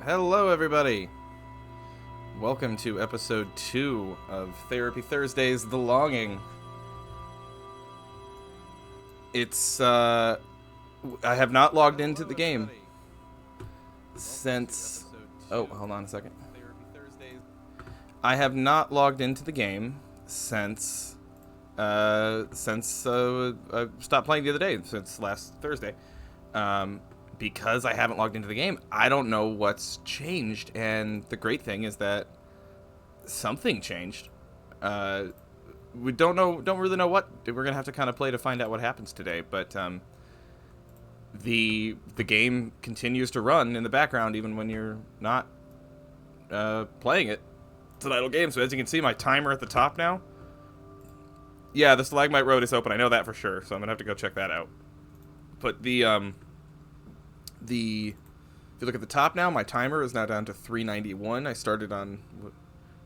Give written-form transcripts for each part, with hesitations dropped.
Hello everybody! Welcome to episode 2 of Therapy Thursdays, The Longing. I have not logged into the game since... Oh, hold on a second. I have not logged into the game since I stopped playing the other day, since last Thursday. Because I haven't logged into the game, I don't know what's changed, and the great thing is that something changed. We don't really know what. We're gonna have to kind of play to find out what happens today, but the game continues to run in the background even when you're not playing it. It's an idle game, so as you can see, my timer at the top now. Yeah, the Stalagmite Road is open. I know that for sure, so I'm gonna have to go check that out. But if you look at the top now, my timer is now down to 391. I started on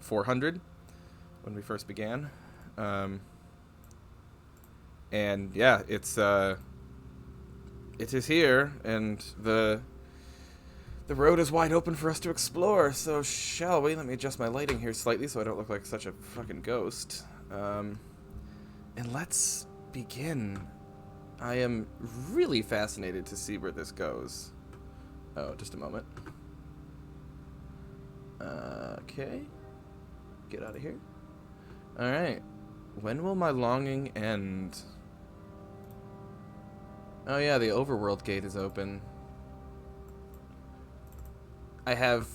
400 when we first began. And yeah, it is here, and the road is wide open for us to explore, so shall we? Let me adjust my lighting here slightly so I don't look like such a fucking ghost. And let's begin. I am really fascinated to see where this goes. Oh, just a moment. Okay. Get out of here. Alright. When will my longing end? Oh yeah, the overworld gate is open. I have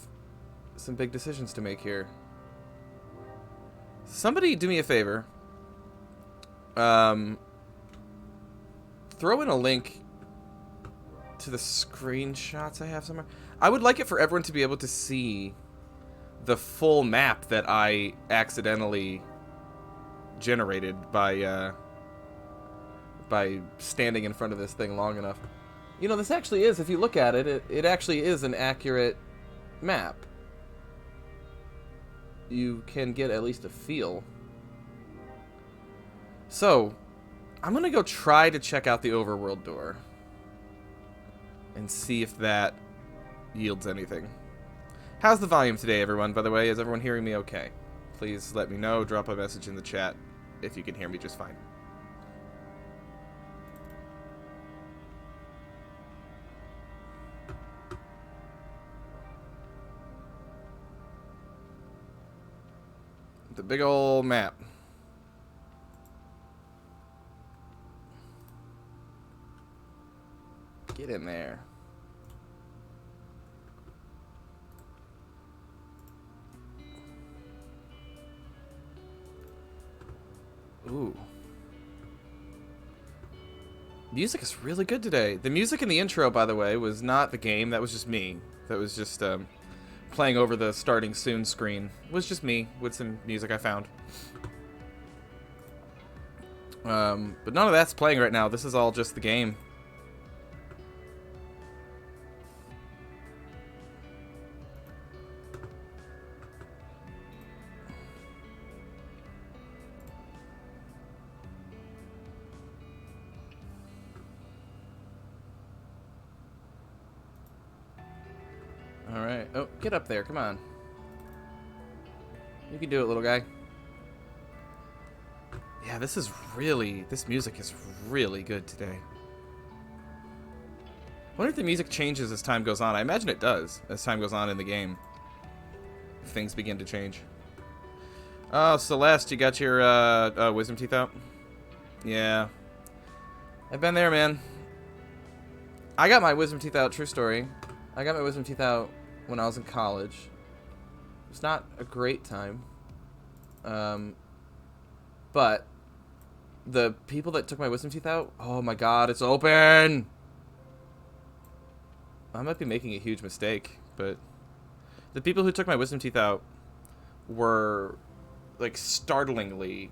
some big decisions to make here. Somebody do me a favor. Throw in a link to the screenshots I have somewhere. I would like it for everyone to be able to see the full map that I accidentally generated by standing in front of this thing long enough. You know, this actually is, if you look at it, it actually is an accurate map. You can get at least a feel. So, I'm gonna go try to check out the overworld door and see if that yields anything. How's the volume today, everyone? By the way, is everyone hearing me okay? Please let me know. Drop a message in the chat if you can hear me just fine. The big ol' map. Get in there. Ooh. Music is really good today. The music in the intro, by the way, was not the game. That was just me. That was just playing over the starting soon screen. It was just me with some music I found. But none of that's playing right now. This is all just the game. Alright. Oh, get up there. Come on. You can do it, little guy. Yeah, this music is really good today. I wonder if the music changes as time goes on. I imagine it does as time goes on in the game. If things begin to change. Oh, Celeste, you got your wisdom teeth out? Yeah. I've been there, man. I got my wisdom teeth out, true story. I got my wisdom teeth out when I was in college. It's not a great time. But the people that took my wisdom teeth out, oh my god, it's open! I might be making a huge mistake, but the people who took my wisdom teeth out were, like, startlingly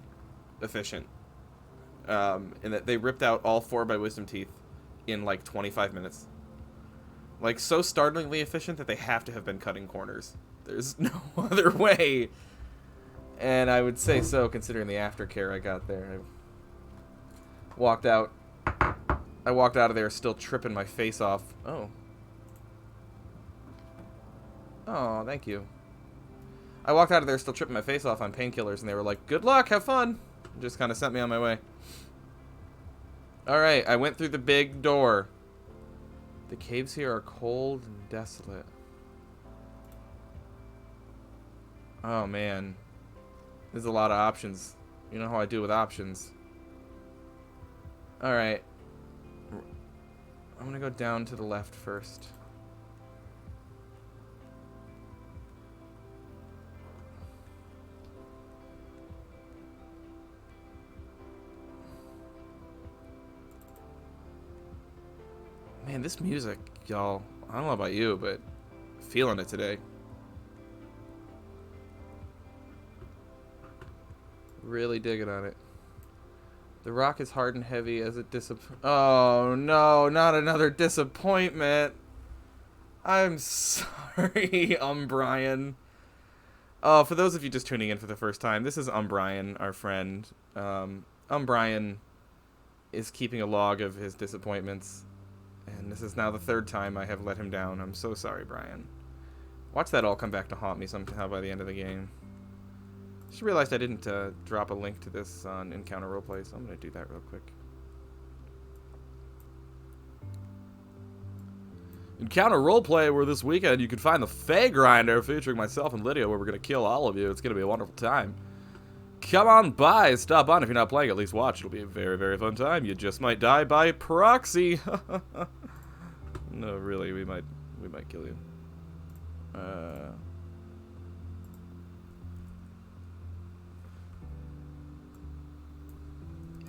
efficient. In that they ripped out all 4 of my wisdom teeth in, like, 25 minutes. Like, so startlingly efficient that they have to have been cutting corners. There's no other way. And I would say so, considering the aftercare I got there. I walked out of there still tripping my face off. Oh. Oh, thank you. I walked out of there still tripping my face off on painkillers, and they were like, good luck, have fun. And just kind of sent me on my way. Alright, I went through the big door. The caves here are cold and desolate. Oh, man. There's a lot of options. You know how I do with options. Alright. I'm gonna go down to the left first. Man, this music, y'all, I don't know about you, but feeling it today. Really digging on it. The rock is hard and heavy as it Oh, no, not another disappointment. I'm sorry, Umbrian. Oh, for those of you just tuning in for the first time, this is Umbrian, our friend. Umbrian is keeping a log of his disappointments. And this is now the third time I have let him down. I'm so sorry, Brian. Watch that all come back to haunt me somehow by the end of the game. Just realized I didn't drop a link to this on Encounter Roleplay, so I'm going to do that real quick. Encounter Roleplay, where this weekend you can find the Fey Grinder featuring myself and Lydia, where we're going to kill all of you. It's going to be a wonderful time. Come on by, stop on. If you're not playing, at least watch. It'll be a very, very fun time. You just might die by proxy. No, really, we might kill you.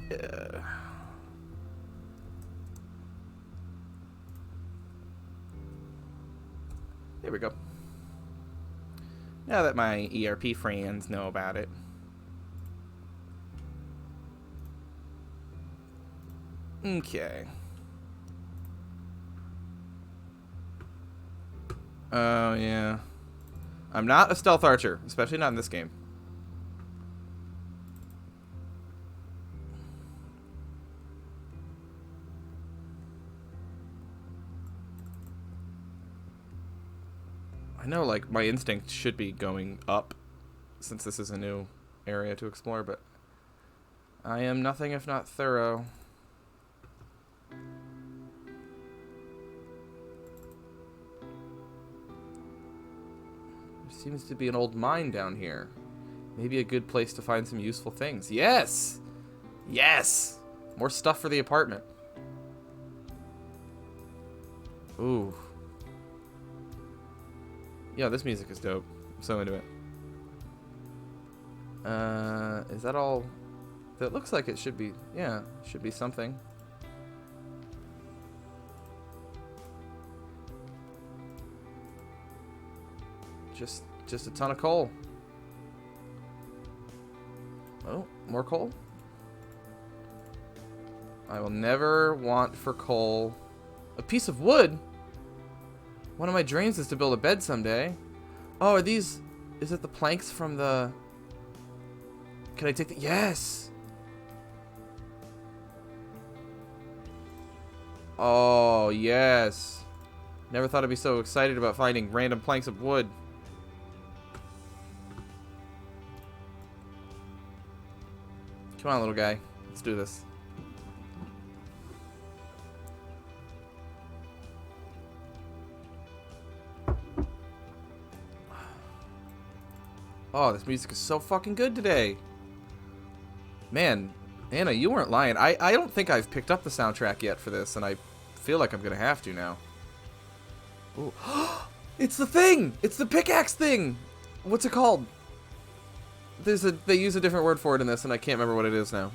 Yeah. There we go. Now that my ERP friends know about it. Okay. Oh, yeah. I'm not a stealth archer, especially not in this game. I know, like, my instinct should be going up, since this is a new area to explore, but I am nothing if not thorough. There seems to be an old mine down here. Maybe a good place to find some useful things. Yes! Yes! More stuff for the apartment. Ooh. Yeah, this music is dope. I'm so into it. Is that all? That looks like it should be. Yeah, should be something. Just a ton of coal. Oh, more coal? I will never want for coal. A piece of wood? One of my dreams is to build a bed someday. Oh, are these... Is it the planks from the... Can I take the... Yes! Oh, yes. Never thought I'd be so excited about finding random planks of wood. Come on, little guy. Let's do this. Oh, this music is so fucking good today. Man, Anna, you weren't lying. I don't think I've picked up the soundtrack yet for this, and I feel like I'm gonna have to now. Ooh. It's the thing! It's the pickaxe thing! What's it called? They use a different word for it in this, and I can't remember what it is now.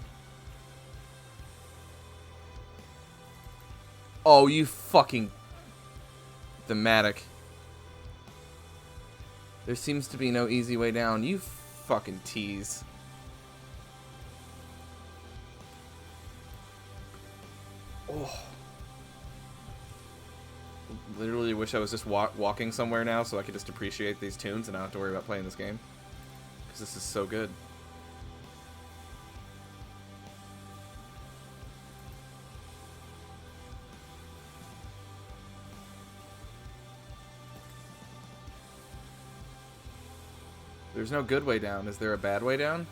Oh, you fucking... Thematic. There seems to be no easy way down. You fucking tease. Oh. Literally wish I was just walking somewhere now so I could just appreciate these tunes and not have to worry about playing this game. Because this is so good. There's no good way down. Is there a bad way down?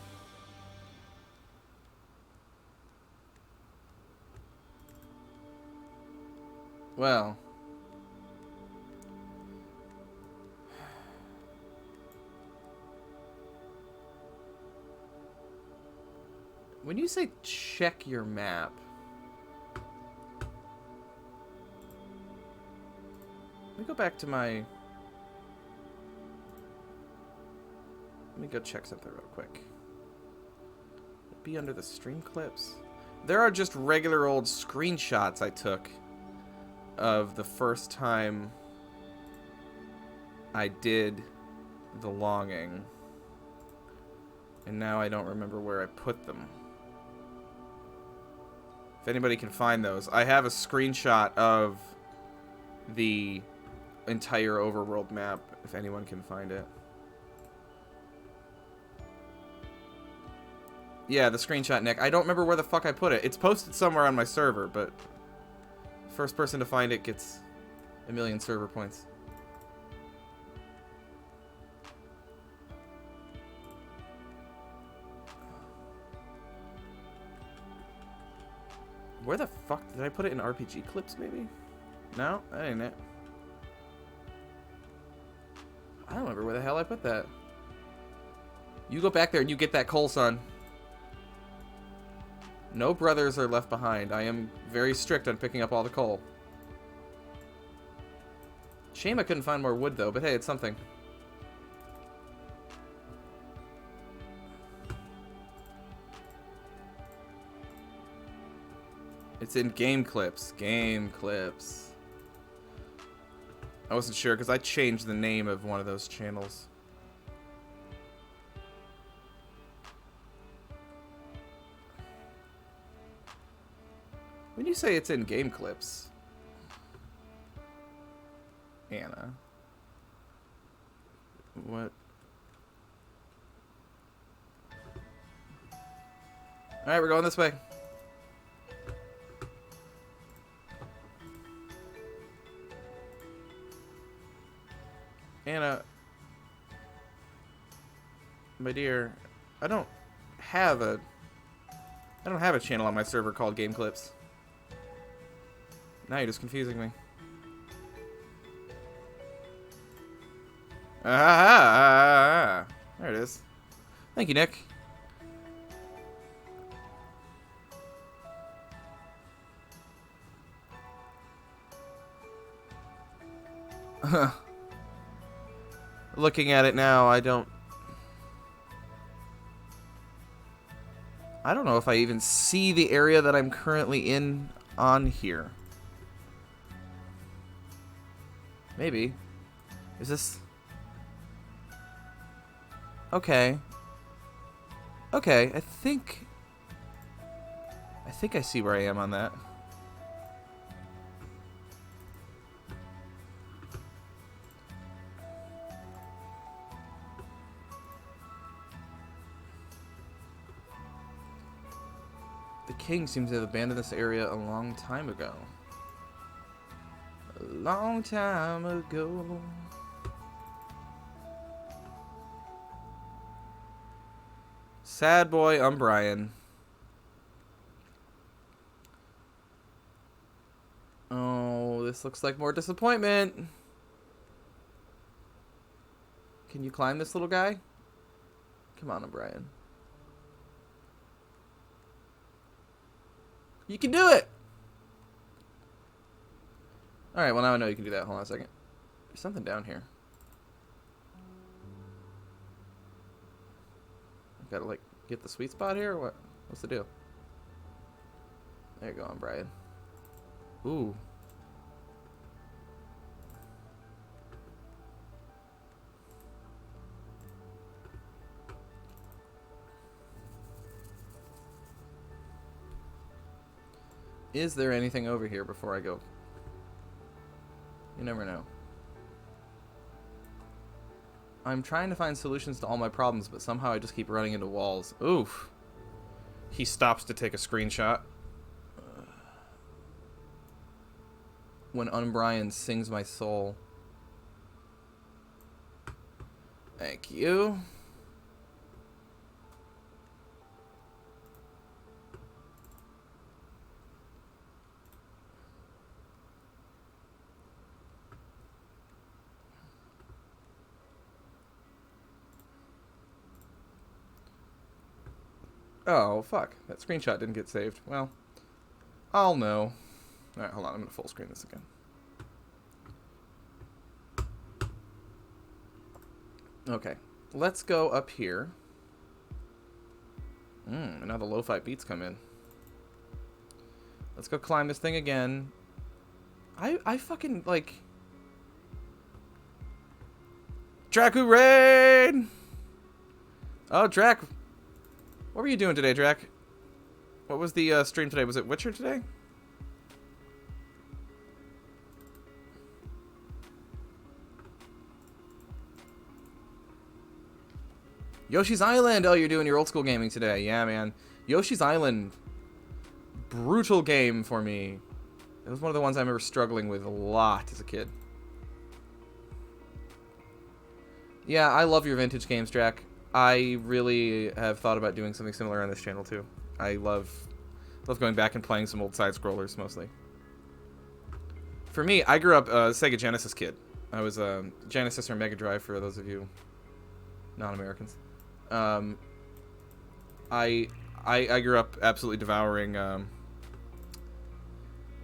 Well. When you say check your map, let me go back to my... Let me go check something real quick. Be under the stream clips. There are just regular old screenshots I took of the first time I did the longing. And now I don't remember where I put them. If anybody can find those. I have a screenshot of the entire overworld map, if anyone can find it. Yeah, the screenshot, Nick. I don't remember where the fuck I put it. It's posted somewhere on my server, but first person to find it gets 1,000,000 server points. Where the fuck did I put it in RPG clips, maybe? No, that ain't it. I don't remember where the hell I put that. You go back there and you get that coal, son. No brothers are left behind. I am very strict on picking up all the coal. Shame I couldn't find more wood, though, but hey, it's something. It's in game clips. Game clips. I wasn't sure because I changed the name of one of those channels. When you say it's in game clips, Anna, what? Alright, we're going this way. Anna, my dear, I don't have a channel on my server called Game Clips. Now you're just confusing me. Ah, there it is. Thank you, Nick. Looking at it now, I don't know if I even see the area that I'm currently in on here. Maybe. Is this... Okay. Okay, I think I see where I am on that. The king seems to have abandoned this area a long time ago. A long time ago. Sad boy Umbrian. Oh, this looks like more disappointment. Can you climb this little guy? Come on, Umbrian. You can do it! Alright, well now I know you can do that. Hold on a second. There's something down here. I've gotta, like, get the sweet spot here, or what? What's the deal? There you go, Umbrian. Ooh. Is there anything over here before I go? You never know. I'm trying to find solutions to all my problems, but somehow I just keep running into walls. Oof. He stops to take a screenshot. When Umbrian sings my soul. Thank you. Oh, fuck. That screenshot didn't get saved. Well, I'll know. Alright, hold on. I'm going to full screen this again. Okay. Let's go up here. And now the lo-fi beats come in. Let's go climb this thing again. I fucking, like... Dracu Raid! Oh, Drac. What were you doing today, Drac? What was the stream today? Was it Witcher today? Yoshi's Island! Oh, you're doing your old school gaming today. Yeah, man. Yoshi's Island. Brutal game for me. It was one of the ones I remember struggling with a lot as a kid. Yeah, I love your vintage games, Drac. I really have thought about doing something similar on this channel, too. I love going back and playing some old side-scrollers, mostly. For me, I grew up a Sega Genesis kid. I was a Genesis or Mega Drive, for those of you non-Americans. I grew up absolutely devouring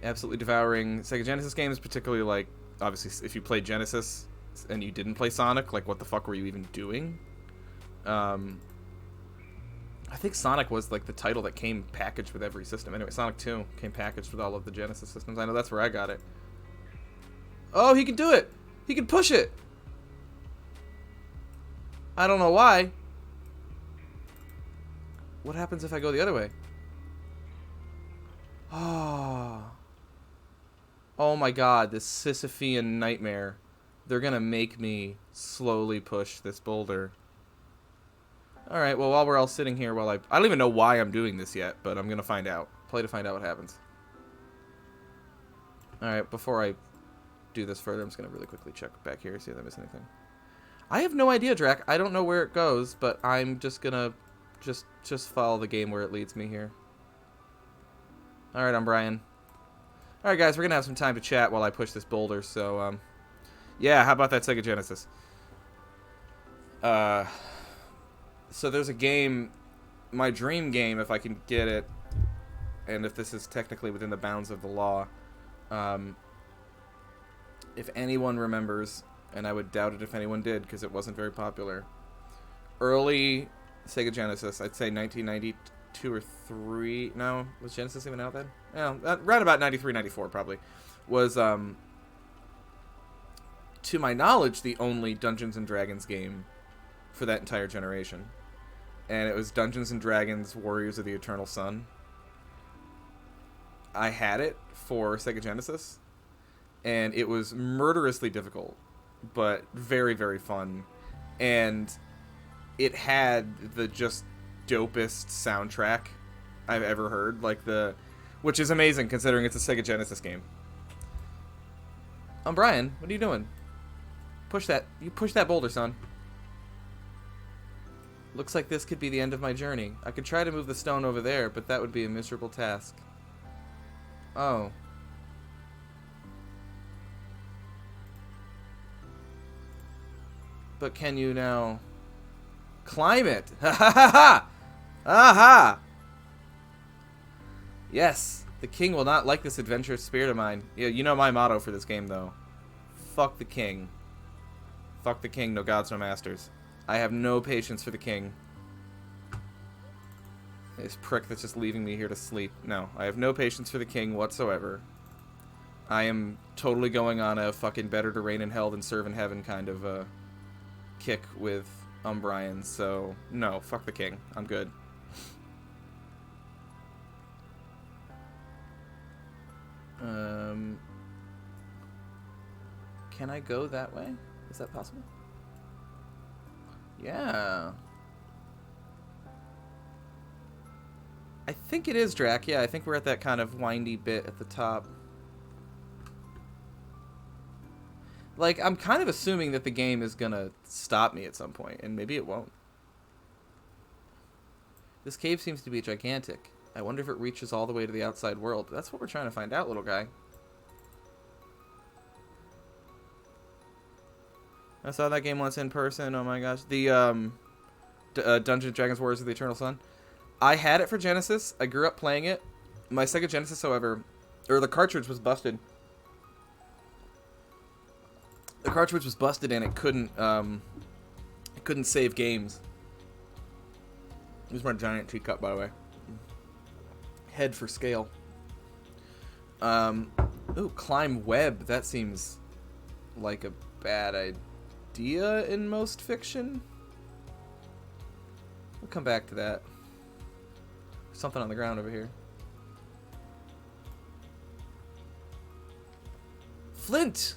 Sega Genesis games, particularly, like, obviously, if you played Genesis and you didn't play Sonic, like, what the fuck were you even doing? I think Sonic was, like, the title that came packaged with every system. Anyway, Sonic 2 came packaged with all of the Genesis systems. I know that's where I got it. Oh, he can do it! He can push it! I don't know why. What happens if I go the other way? Oh. Oh my god, this Sisyphean nightmare. They're gonna make me slowly push this boulder. Alright, well, while we're all sitting here, I don't even know why I'm doing this yet, but I'm gonna find out. Play to find out what happens. Alright, before I do this further, I'm just gonna really quickly check back here, see if I miss anything. I have no idea, Drac. I don't know where it goes, but I'm just gonna just follow the game where it leads me here. Alright, Umbrian. Alright, guys, we're gonna have some time to chat while I push this boulder, so, yeah, how about that Sega Genesis? So there's a game, my dream game, if I can get it, and if this is technically within the bounds of the law, if anyone remembers, and I would doubt it if anyone did, because it wasn't very popular, early Sega Genesis, I'd say 1992 or 3, no, was Genesis even out then? Yeah, right about 93, 94 probably, was, to my knowledge, the only Dungeons & Dragons game for that entire generation. And it was Dungeons & Dragons Warriors of the Eternal Sun. I had it for Sega Genesis, and it was murderously difficult, but very, very fun. And it had the just dopest soundtrack I've ever heard, which is amazing considering it's a Sega Genesis game. Brian, what are you doing? Push that. You push that boulder, son. Looks like this could be the end of my journey. I could try to move the stone over there, but that would be a miserable task. Oh. But can you now climb it? Ha ha ha ha! Aha! Yes, the king will not like this adventurous spirit of mine. Yeah, you know my motto for this game, though. Fuck the king. Fuck the king, no gods, no masters. I have no patience for the king. This prick that's just leaving me here to sleep. No, I have no patience for the king whatsoever. I am totally going on a fucking better to reign in hell than serve in heaven kind of kick with Umbrian, so no, fuck the king. I'm good. Can I go that way? Is that possible? Yeah. I think it is, Drac. Yeah, I think we're at that kind of windy bit at the top. Like, I'm kind of assuming that the game is gonna stop me at some point, and maybe it won't. This cave seems to be gigantic. I wonder if it reaches all the way to the outside world. That's what we're trying to find out, little guy. I saw that game once in person. Oh my gosh. The Dungeons & Dragons Warriors of the Eternal Sun. I had it for Genesis. I grew up playing it. My Sega Genesis, however, or the cartridge was busted. The cartridge was busted and it couldn't save games. Here's my giant teacup, by the way. Head for scale. Ooh, climb web. That seems like a bad idea in most fiction. We'll come back to that. There's something on the ground over here. Flint!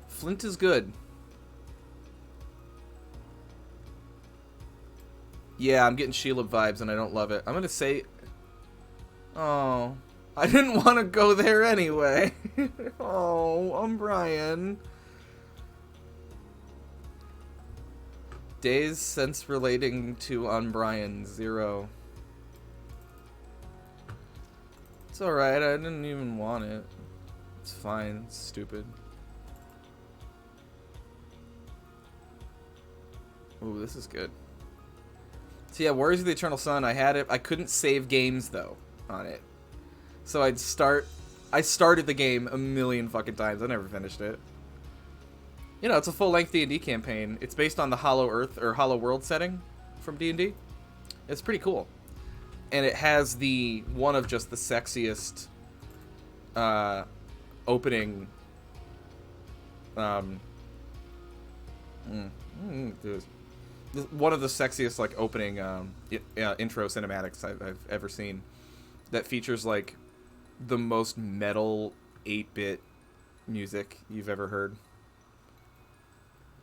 Flint is good. Yeah, I'm getting Shelob vibes and I don't love it. I'm gonna say... Oh... I didn't want to go there anyway. Oh, Umbrian. Days since relating to Umbrian, 0. It's alright, I didn't even want it. It's fine, it's stupid. Ooh, this is good. So yeah, Warriors of the Eternal Sun, I had it. I couldn't save games, though, on it. So I started the game a million fucking times. I never finished it. You know, it's a full-length D&D campaign. It's based on the Hollow Earth or Hollow World setting from D&D. It's pretty cool. And it has one of just the sexiest opening one of the sexiest like opening intro cinematics I've ever seen that features like the most metal 8-bit music you've ever heard.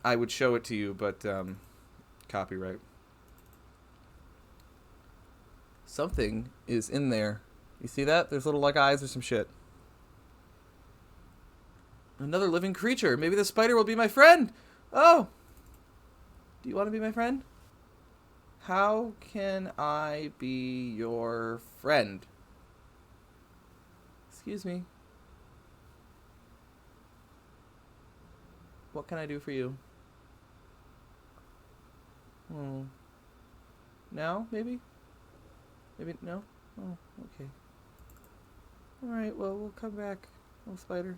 I would show it to you, but copyright. Something is in there. You see that? There's little like eyes or some shit. Another living creature. Maybe the spider will be my friend. Oh! Do you want to be my friend? How can I be your friend? Excuse me. What can I do for you? Now, maybe? Maybe, no? Oh, okay. Alright, well, we'll come back, little spider.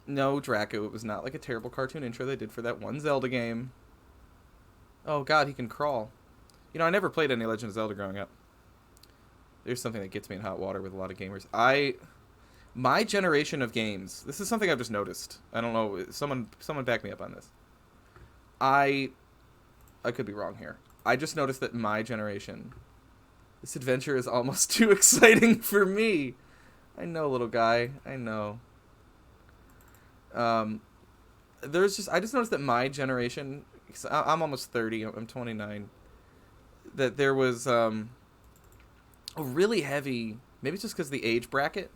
No, Draco, it was not like a terrible cartoon intro they did for that one Zelda game. Oh god, he can crawl. You know, I never played any Legend of Zelda growing up. There's something that gets me in hot water with a lot of gamers. My generation of games, this is something I've just noticed. I don't know, someone back me up on this. I could be wrong here. I just noticed that my generation, this adventure is almost too exciting for me. I know, little guy. I know. I just noticed that my generation, I'm almost 30, I'm 29, that there was a really heavy, maybe it's just because of the age bracket,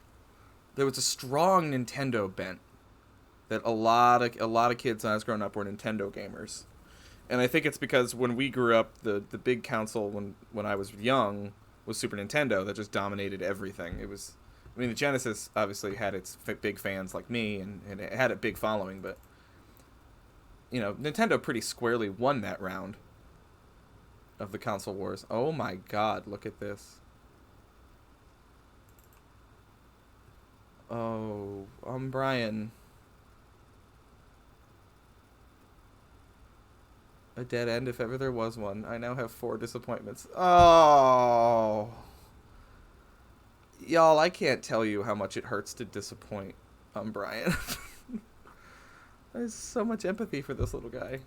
there was a strong Nintendo bent. That a lot of kids when I was growing up were Nintendo gamers. And I think it's because when we grew up, the big console when I was young was Super Nintendo that just dominated everything. It was, I mean, the Genesis obviously had its big fans like me, and it had a big following, but, you know, Nintendo pretty squarely won that round of the console wars. Oh my god, look at this. Oh, Umbrian. A dead end if ever there was one. I now have 4 disappointments. Oh. Y'all, I can't tell you how much it hurts to disappoint Umbrian. There's so much empathy for this little guy.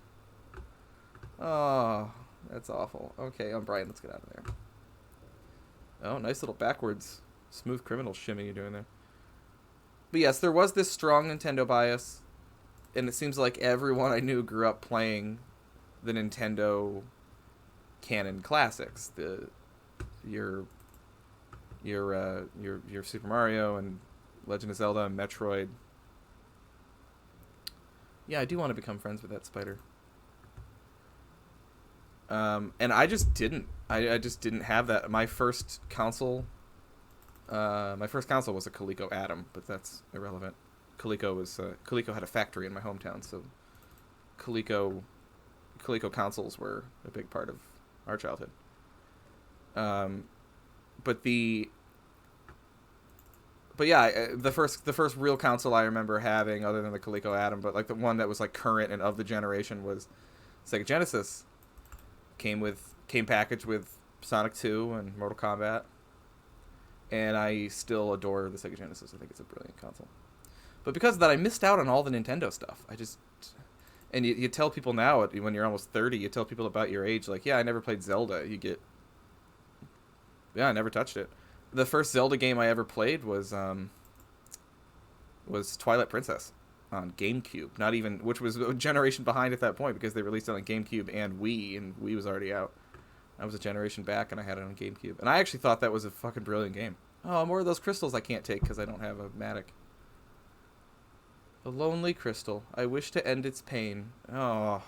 Oh, that's awful. Okay, Umbrian, let's get out of there. Oh, nice little backwards smooth criminal shimmy you're doing there. But yes, there was this strong Nintendo bias, and it seems like everyone I knew grew up playing the Nintendo canon classics, your Super Mario and Legend of Zelda and Metroid. Yeah, I do want to become friends with that spider. And I just didn't. I just didn't have that. My first console was a Coleco Atom, but that's irrelevant. Coleco had a factory in my hometown, so Coleco consoles were a big part of our childhood. But yeah, the first real console I remember having, other than the Coleco Atom, but like the one that was like current and of the generation, was Sega Genesis. Came packaged with Sonic 2 and Mortal Kombat, and I still adore the Sega Genesis. I think it's a brilliant console. But because of that, I missed out on all the Nintendo stuff. And you tell people now, when you're almost 30, you tell people about your age, like, yeah, I never played Zelda. Yeah, I never touched it. The first Zelda game I ever played was Twilight Princess on GameCube. Which was a generation behind at that point, because they released it on GameCube and Wii, and Wii was already out. I was a generation back, and I had it on GameCube. And I actually thought that was a fucking brilliant game. Oh, more of those crystals I can't take because I don't have a Matic. A lonely crystal. I wish to end its pain. Oh.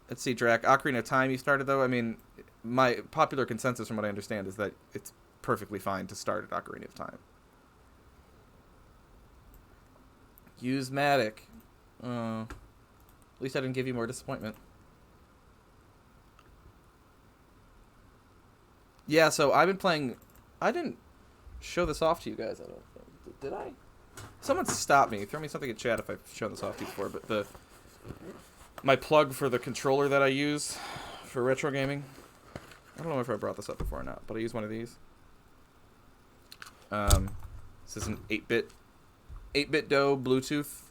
Let's see, Drac. Ocarina of Time you started, though? I mean, my popular consensus, from what I understand, is that it's perfectly fine to start at Ocarina of Time. Use Matic. At least I didn't give you more disappointment. Yeah, so I've been playing... I didn't show this off to you guys, I don't think. Did I? Someone stop me. Throw me something in chat if I've shown this off to you before. But my plug for the controller that I use for retro gaming... I don't know if I brought this up before or not, but I use one of these. This is an 8-bit Do Bluetooth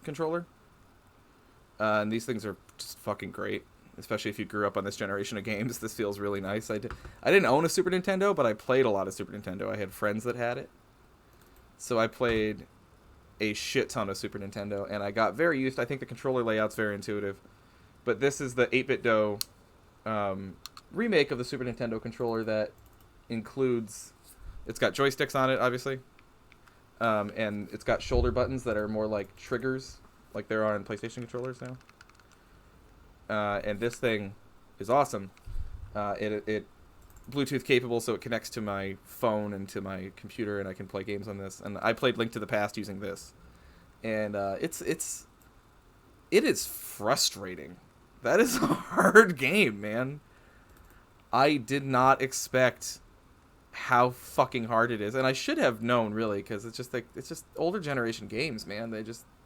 controller. And these things are just fucking great, especially if you grew up on this generation of games. This feels really nice. I didn't own a Super Nintendo, but I played a lot of Super Nintendo. I had friends that had it. So I played a shit ton of Super Nintendo, and I got very used. I think the controller layout's very intuitive. But this is the 8-bit Do remake of the Super Nintendo controller that includes... It's got joysticks on it, obviously. And it's got shoulder buttons that are more like triggers, like there are in PlayStation controllers now. And this thing is awesome. It Bluetooth capable, so it connects to my phone and to my computer, and I can play games on this. And I played Link to the Past using this. And it is frustrating. That is a hard game, man. I did not expect how fucking hard it is, and I should have known, really, because it's just older generation games, man.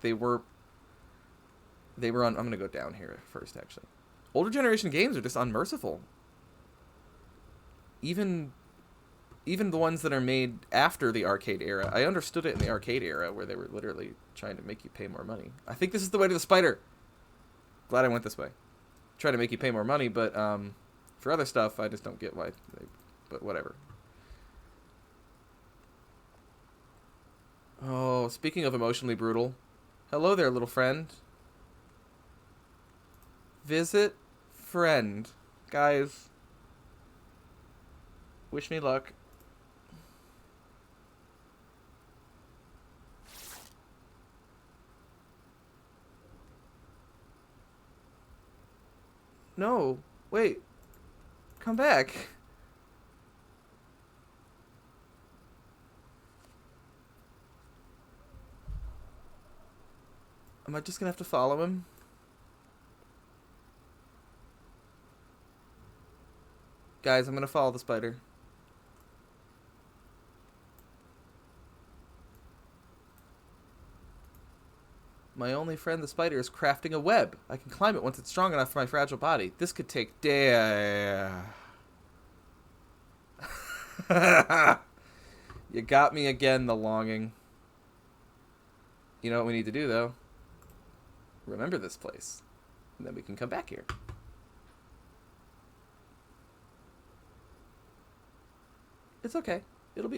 They were on. I'm gonna go down here first, actually. Older generation games are just unmerciful. Even the ones that are made after the arcade era. I understood it in the arcade era, where they were literally trying to make you pay more money. I think this is the way to the spider. Glad I went this way. Try to make you pay more money, but for other stuff, I just don't get why. But whatever. Oh, speaking of emotionally brutal, hello there, little friend. Visit friend. Guys, wish me luck. No, wait. Come back. Am I just gonna have to follow him? Guys, I'm gonna follow the spider. My only friend, the spider, is crafting a web. I can climb it once it's strong enough for my fragile body. This could take days. You got me again, the longing. You know what we need to do, though? Remember this place. And then we can come back here. It's okay.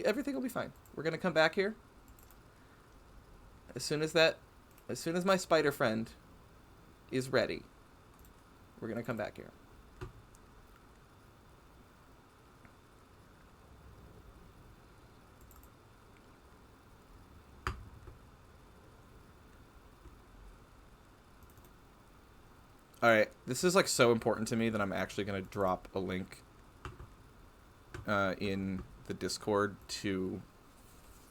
Everything will be fine. We're gonna come back here. As soon as my spider friend is ready, we're gonna come back here. Alright, this is like so important to me that I'm actually gonna drop a link in the Discord to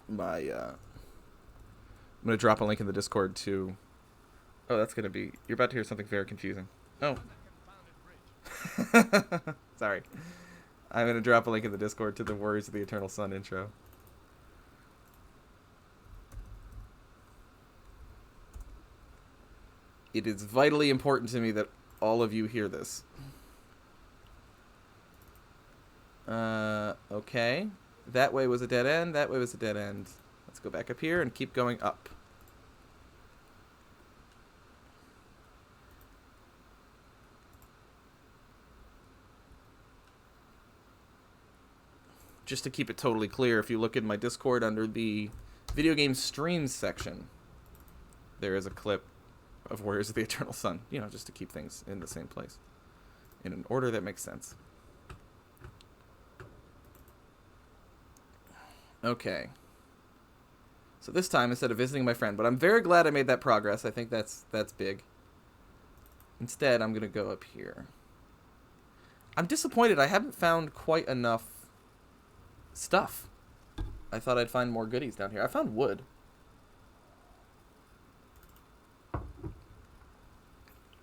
my I'm gonna drop a link in the Discord to. Oh, that's gonna be. You're about to hear something very confusing. Oh. Sorry. I'm gonna drop a link in the Discord to the Warriors of the Eternal Sun intro. It is vitally important to me that all of you hear this. Okay. That way was a dead end. That way was a dead end. Let's go back up here and keep going up. Just to keep it totally clear, if you look in my Discord under the video game streams section, there is a clip of Warriors of the Eternal Sun. You know, just to keep things in the same place. In an order that makes sense. Okay. So this time, instead of visiting my friend, but I'm very glad I made that progress. I think that's big. Instead, I'm going to go up here. I'm disappointed I haven't found quite enough stuff. I thought I'd find more goodies down here. I found wood.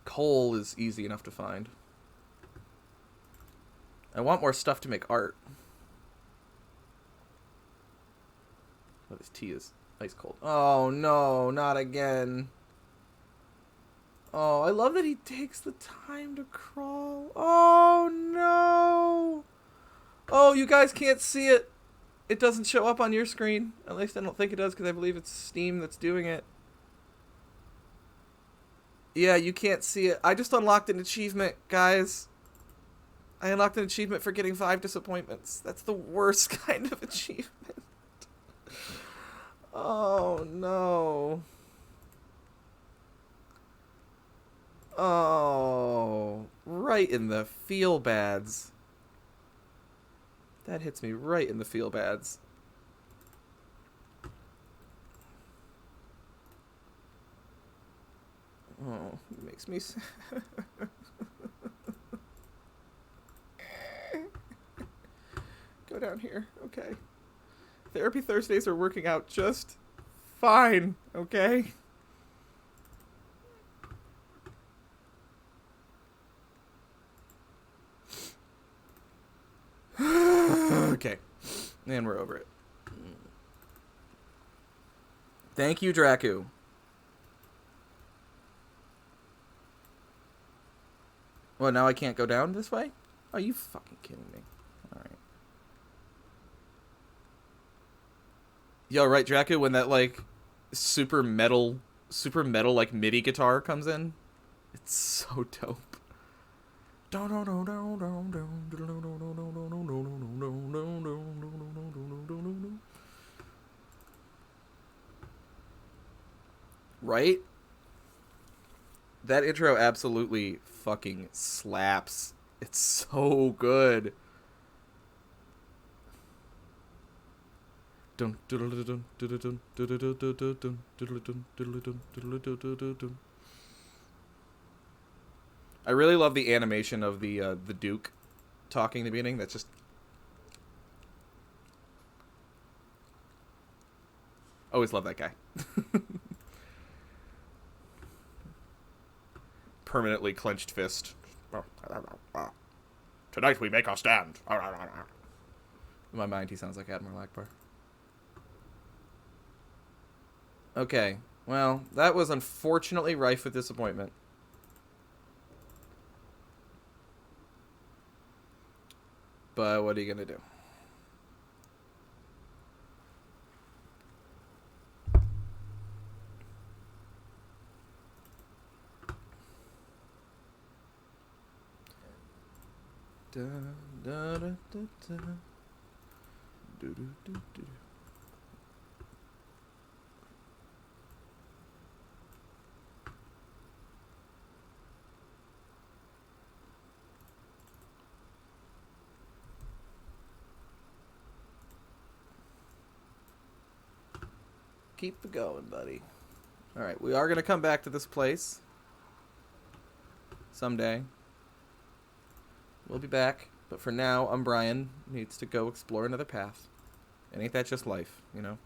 Coal is easy enough to find. I want more stuff to make art. Oh, this tea is ice cold. Oh, no, not again. Oh, I love that he takes the time to crawl. Oh, no. Oh, you guys can't see it. It doesn't show up on your screen. At least I don't think it does, because I believe it's Steam that's doing it. Yeah, you can't see it. I just unlocked an achievement, guys. I unlocked an achievement for getting 5 disappointments. That's the worst kind of achievement. Oh, no. Oh, right in the feel-bads. That hits me right in the feel-bads. Oh, it makes me sad. Go down here, okay. Therapy Thursdays are working out just fine, okay? Okay. And we're over it. Thank you, Draku. Well, now I can't go down this way? Are you fucking kidding me? Alright. Yo, right, Draku, when that, like, super metal, like, MIDI guitar comes in? It's so dope. Right? That intro absolutely fucking slaps. It's so good. I really love the animation of the Duke talking in the beginning. That's just always love that guy. Permanently clenched fist. Tonight we make our stand. In my mind, he sounds like Admiral Akbar. Okay, well, that was unfortunately rife with disappointment. But what are you gonna do? Da, da, da, da, da. Do, do, do, do. Keep it going, buddy. Alright, we are going to come back to this place. Someday. We'll be back. But for now, Umbrian needs to go explore another path. And ain't that just life, you know?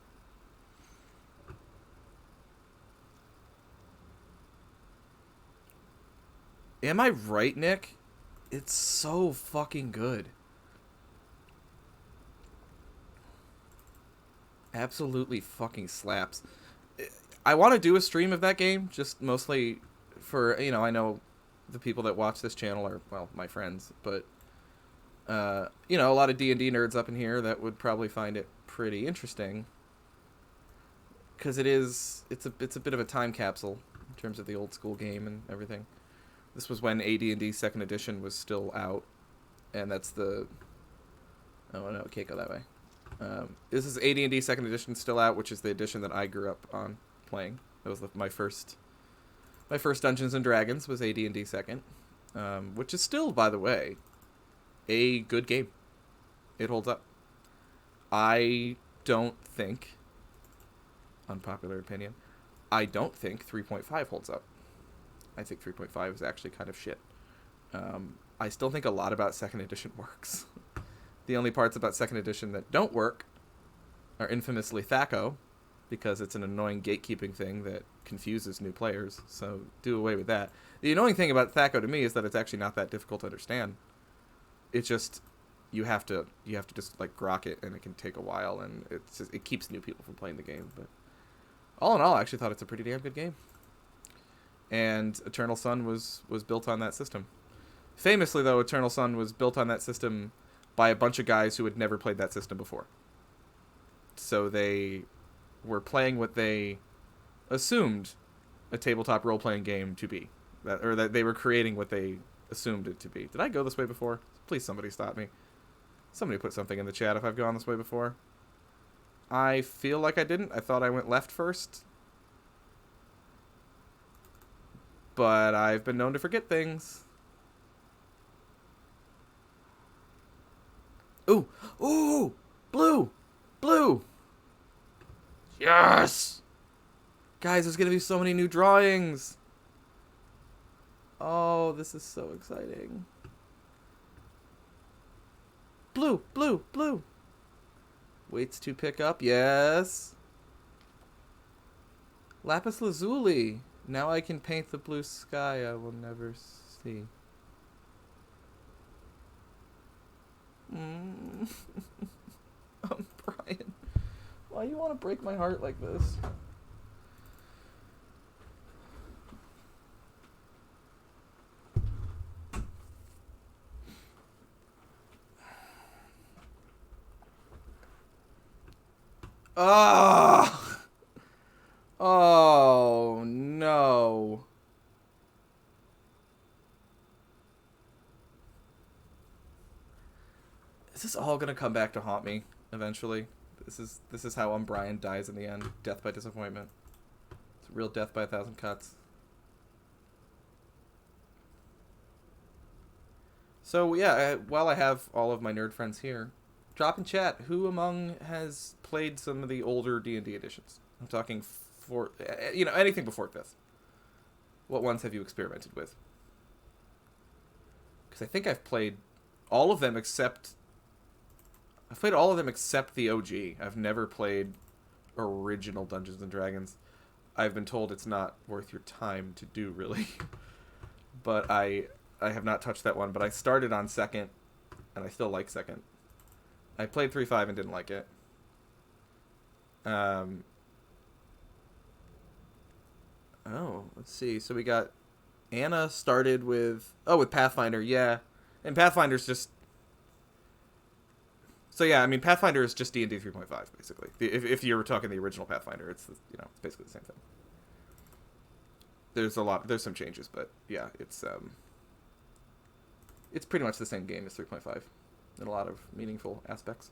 Am I right, Nick? It's so fucking good. Absolutely fucking slaps. I want to do a stream of that game, just mostly for, I know the people that watch this channel are, well, my friends, but, a lot of D&D nerds up in here that would probably find it pretty interesting. Because it's a bit of a time capsule in terms of the old school game and everything. This was when AD&D 2nd Edition was still out, and that's the... Oh, no, it can't go that way. This is AD&D 2nd Edition still out, which is the edition that I grew up on playing. That was my first Dungeons and Dragons was AD&D 2nd, which is still, by the way, a good game. It holds up. I don't think, unpopular opinion, I don't think 3.5 holds up. I think 3.5 is actually kind of shit. I still think a lot about 2nd Edition works. The only parts about 2nd Edition that don't work are infamously THAC0, because it's an annoying gatekeeping thing that confuses new players, so do away with that. The annoying thing about THAC0 to me is that it's actually not that difficult to understand. It's just, you have to just, like, grok it, and it can take a while, and it keeps new people from playing the game, but all in all, I actually thought it's a pretty damn good game. And Eternal Sun was built on that system. Famously, though, Eternal Sun was built on that system by a bunch of guys who had never played that system before. So they were playing what they assumed a tabletop role-playing game to be. That they were creating what they assumed it to be. Did I go this way before? Please somebody stop me. Somebody put something in the chat if I've gone this way before. I feel like I didn't. I thought I went left first. But I've been known to forget things. Ooh! Ooh! Blue! Blue! Yes! Guys, there's gonna be so many new drawings! Oh, this is so exciting. Blue! Blue! Blue! Waits to pick up, yes! Lapis Lazuli! Now I can paint the blue sky I will never see. Brian, why you want to break my heart like this? Oh! Oh, no. Is this all gonna come back to haunt me eventually? This is how Umbrian dies in the end. Death by disappointment. It's a real death by 1,000 cuts. So yeah, while I have all of my nerd friends here, drop in chat who among has played some of the older D&D editions. I'm talking anything before 5th. What ones have you experimented with? Because I think I've played all of them except... I've played all of them except the OG. I've never played original Dungeons and Dragons. I've been told it's not worth your time to do, really. But I have not touched that one. But I started on 2nd, and I still like 2nd. I played 3.5 and didn't like it. Oh, let's see. So we got Anna started with... Oh, with Pathfinder, yeah. And Pathfinder's just... So yeah, I mean, Pathfinder is just D&D 3.5, basically. If you were talking the original Pathfinder, it's it's basically the same thing. There's some changes, but yeah, it's pretty much the same game as 3.5 in a lot of meaningful aspects.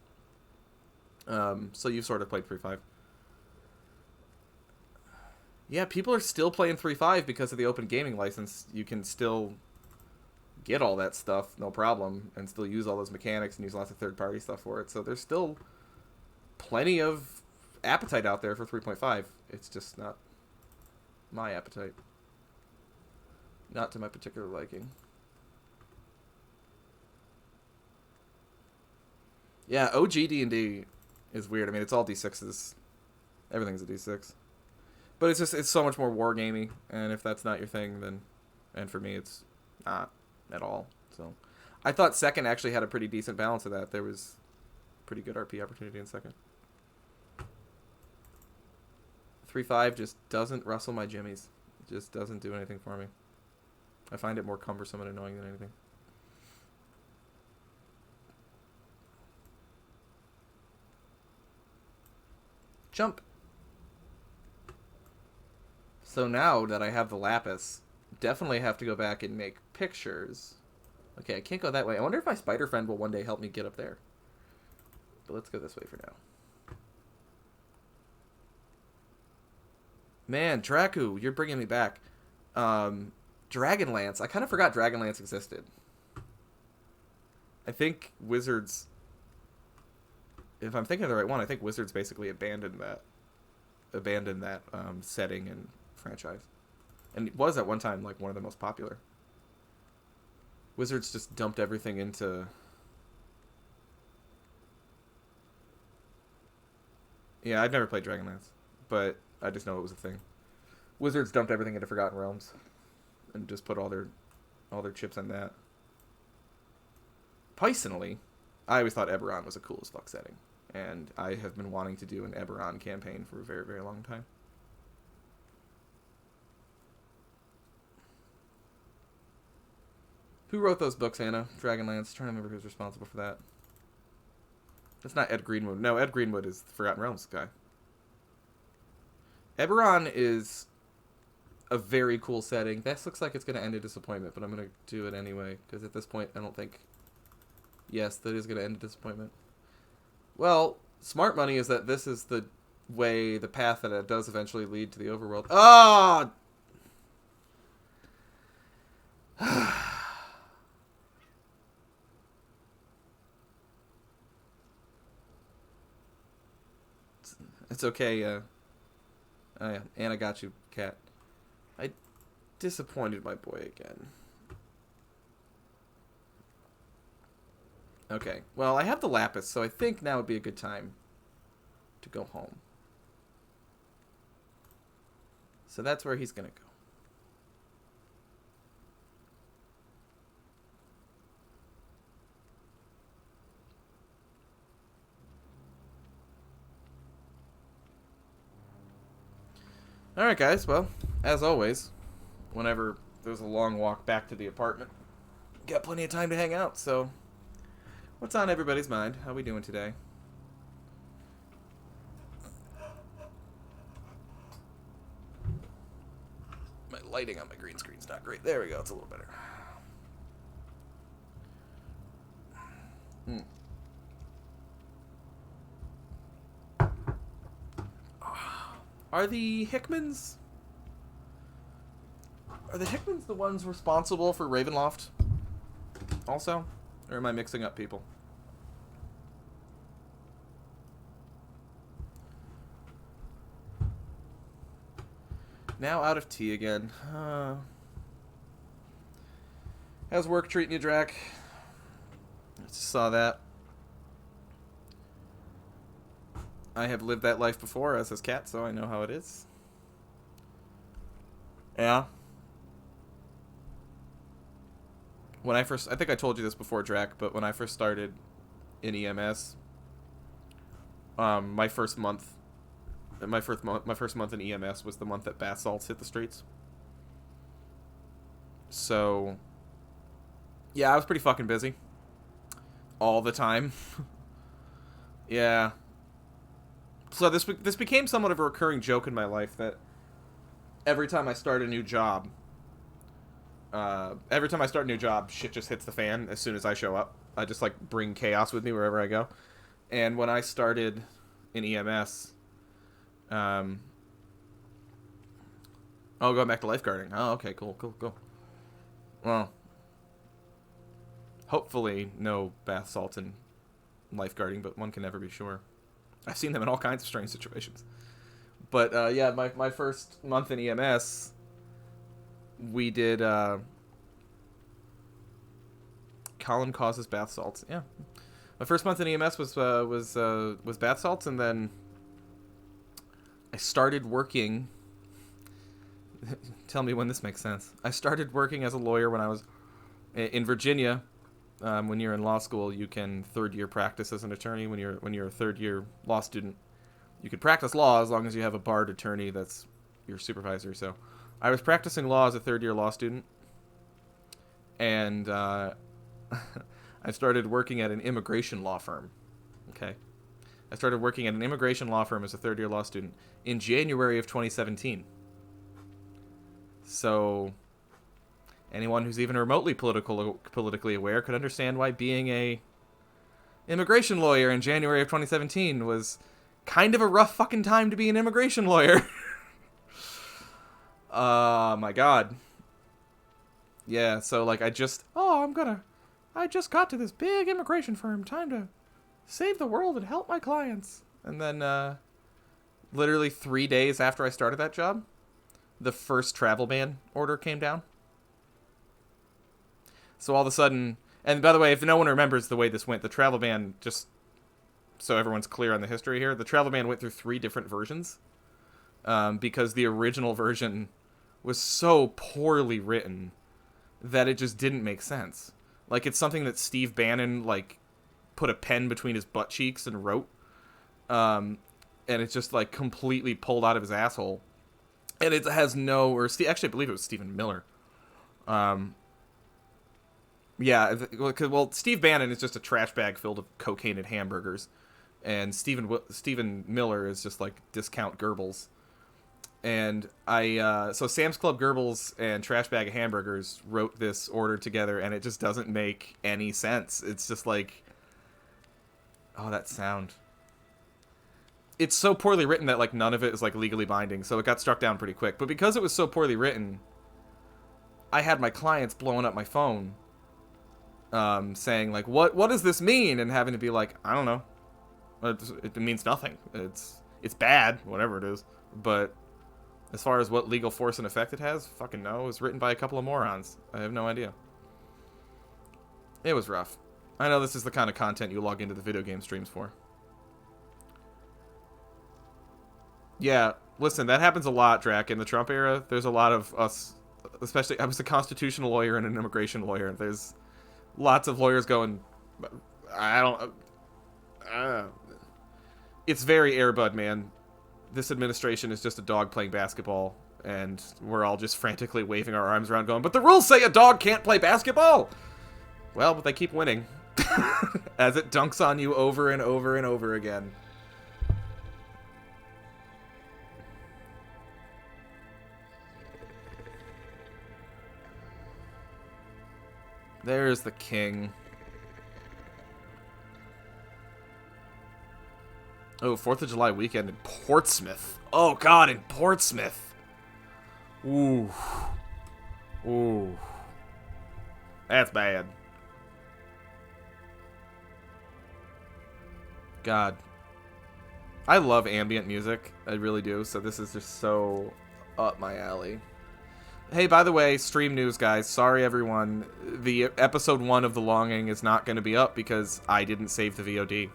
So you've sort of played 3.5. Yeah, people are still playing 3.5 because of the open gaming license. You can still get all that stuff, no problem, and still use all those mechanics and use lots of third-party stuff for it. So there's still plenty of appetite out there for 3.5. It's just not my appetite. Not to my particular liking. Yeah, OG D&D is weird. I mean, it's all D6s. Everything's a D6. But it's so much more wargamey, and if that's not your thing, then... And for me, it's not at all. So I thought second actually had a pretty decent balance of that. There was pretty good RP opportunity in second. 3-5 just doesn't rustle my jimmies. It just doesn't do anything for me. I find it more cumbersome and annoying than anything. Jump. So now that I have the lapis, definitely have to go back and make pictures. Okay, I can't go that way. I wonder if my spider friend will one day help me get up there. But let's go this way for now. Man, Draku, you're bringing me back. Dragonlance. I kind of forgot Dragonlance existed. I think Wizards... If I'm thinking of the right one, I think Wizards basically abandoned that setting and franchise. And it was at one time like one of the most popular. Wizards just dumped everything into... Yeah, I've never played Dragonlance, but I just know it was a thing. Wizards dumped everything into Forgotten Realms and just put all their chips on that. Personally, I always thought Eberron was a cool as fuck setting, and I have been wanting to do an Eberron campaign for a very, very long time. Who wrote those books, Anna? Dragonlance. Trying to remember who's responsible for that. That's not Ed Greenwood. No, Ed Greenwood is the Forgotten Realms guy. Eberron is a very cool setting. This looks like it's going to end in disappointment, but I'm going to do it anyway, because at this point, I don't think... Yes, that is going to end in disappointment. Well, smart money is that this is the way, the path that it does eventually lead to the overworld. Oh! It's okay, oh yeah, Anna got you, cat. I disappointed my boy again. Okay, well, I have the lapis, so I think now would be a good time to go home. So that's where he's gonna go. Alright guys, well, as always, whenever there's a long walk back to the apartment, got plenty of time to hang out, so what's on everybody's mind? How we doing today? My lighting on my green screen's not great. There we go, it's a little better. Are the Hickmans the ones responsible for Ravenloft also? Or am I mixing up people? Now out of tea again. How's work treating you, Drac? I just saw that. I have lived that life before as his cat, so I know how it is. Yeah. When I think I told you this before, Drac, but when I first started in EMS, my first month in EMS was the month that bath salts hit the streets. So, yeah, I was pretty fucking busy. All the time. Yeah. So this became somewhat of a recurring joke in my life that every time I start a new job, shit just hits the fan as soon as I show up. I just like bring chaos with me wherever I go. And when I started in EMS, going back to lifeguarding. Oh, okay, cool. Well, hopefully no bath salts and lifeguarding, but one can never be sure. I've seen them in all kinds of strange situations. But, yeah, my first month in EMS, we did, Colin causes bath salts. Yeah. My first month in EMS was bath salts, and then I started working... Tell me when this makes sense. I started working as a lawyer when I was In Virginia, when you're in law school, you can third-year practice as an attorney. When you're a third-year law student, you can practice law as long as you have a barred attorney that's your supervisor. So I was practicing law as a third-year law student, and I started working at an immigration law firm. Okay. I started working at an immigration law firm as a third-year law student in January of 2017. So anyone who's even remotely politically aware could understand why being a immigration lawyer in January of 2017 was kind of a rough fucking time to be an immigration lawyer. My God. Yeah, so like I just got to this big immigration firm. Time to save the world and help my clients. And then literally 3 days after I started that job, the first travel ban order came down. So all of a sudden, and by the way, if no one remembers the way this went, the travel ban, just so everyone's clear on the history here, the travel ban went through 3 different versions because the original version was so poorly written that it just didn't make sense. Like, it's something that Steve Bannon, like, put a pen between his butt cheeks and wrote. And it's just, like, completely pulled out of his asshole. And it has no, or actually, I believe it was Stephen Miller. Yeah, well, Steve Bannon is just a trash bag filled with cocaine and hamburgers. And Stephen Miller is just, like, discount Goebbels. And so Sam's Club Goebbels and Trash Bag of Hamburgers wrote this order together, and it just doesn't make any sense. It's just like, oh, that sound. It's so poorly written that like none of it is like legally binding, so it got struck down pretty quick. But because it was so poorly written, I had my clients blowing up my phone, saying like, "What does this mean?" And having to be like, "I don't know. It means nothing. It's bad, whatever it is, but." As far as what legal force and effect it has, fucking no. It was written by a couple of morons. I have no idea. It was rough. I know this is the kind of content you log into the video game streams for. Yeah, listen, that happens a lot, Drac. In the Trump era, there's a lot of us, especially, I was a constitutional lawyer and an immigration lawyer. There's lots of lawyers going, it's very Airbud, man. This administration is just a dog playing basketball, and we're all just frantically waving our arms around going, but the rules say a dog can't play basketball! Well, but they keep winning. As it dunks on you over and over and over again. There's the king. Oh, 4th of July weekend in Portsmouth. Oh, God, in Portsmouth. Ooh. Ooh. That's bad. God. I love ambient music. I really do. So this is just so up my alley. Hey, by the way, stream news, guys. Sorry, everyone. The episode 1 of The Longing is not going to be up because I didn't save the VOD.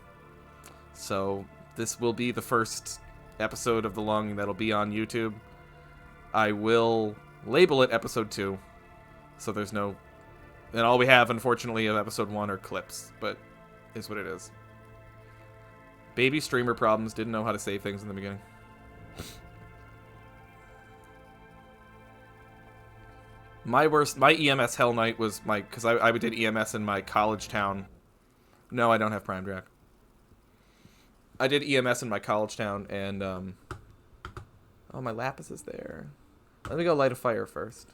So this will be the first episode of The Longing that'll be on YouTube. I will label it episode 2. So there's no... And all we have, unfortunately, of episode 1 are clips. But is what it is. Baby streamer problems. Didn't know how to save things in the beginning. My EMS Hell Night was because I did EMS in my college town. No, I don't have Prime Drac. I did EMS in my college town, and, oh, my lapis is there. Let me go light a fire first.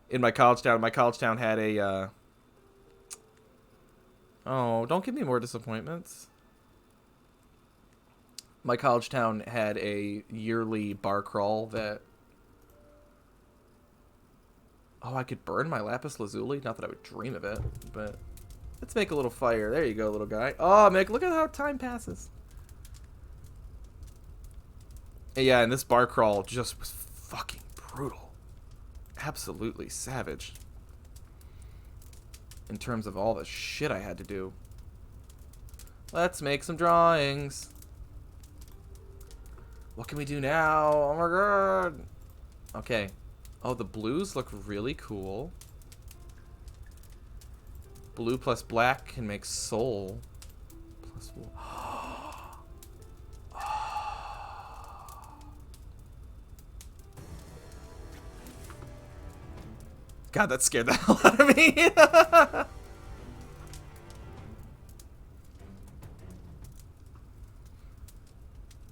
In my college town had a, oh, don't give me more disappointments. My college town had a yearly bar crawl that... Oh, I could burn my lapis lazuli? Not that I would dream of it, but... Let's make a little fire. There you go, little guy. Oh, Mick, look at how time passes. Yeah, and this bar crawl just was fucking brutal. Absolutely savage. In terms of all the shit I had to do. Let's make some drawings. What can we do now? Oh my god. Okay. Oh, the blues look really cool. Blue plus black can make soul. Plus God, that scared the hell out of me.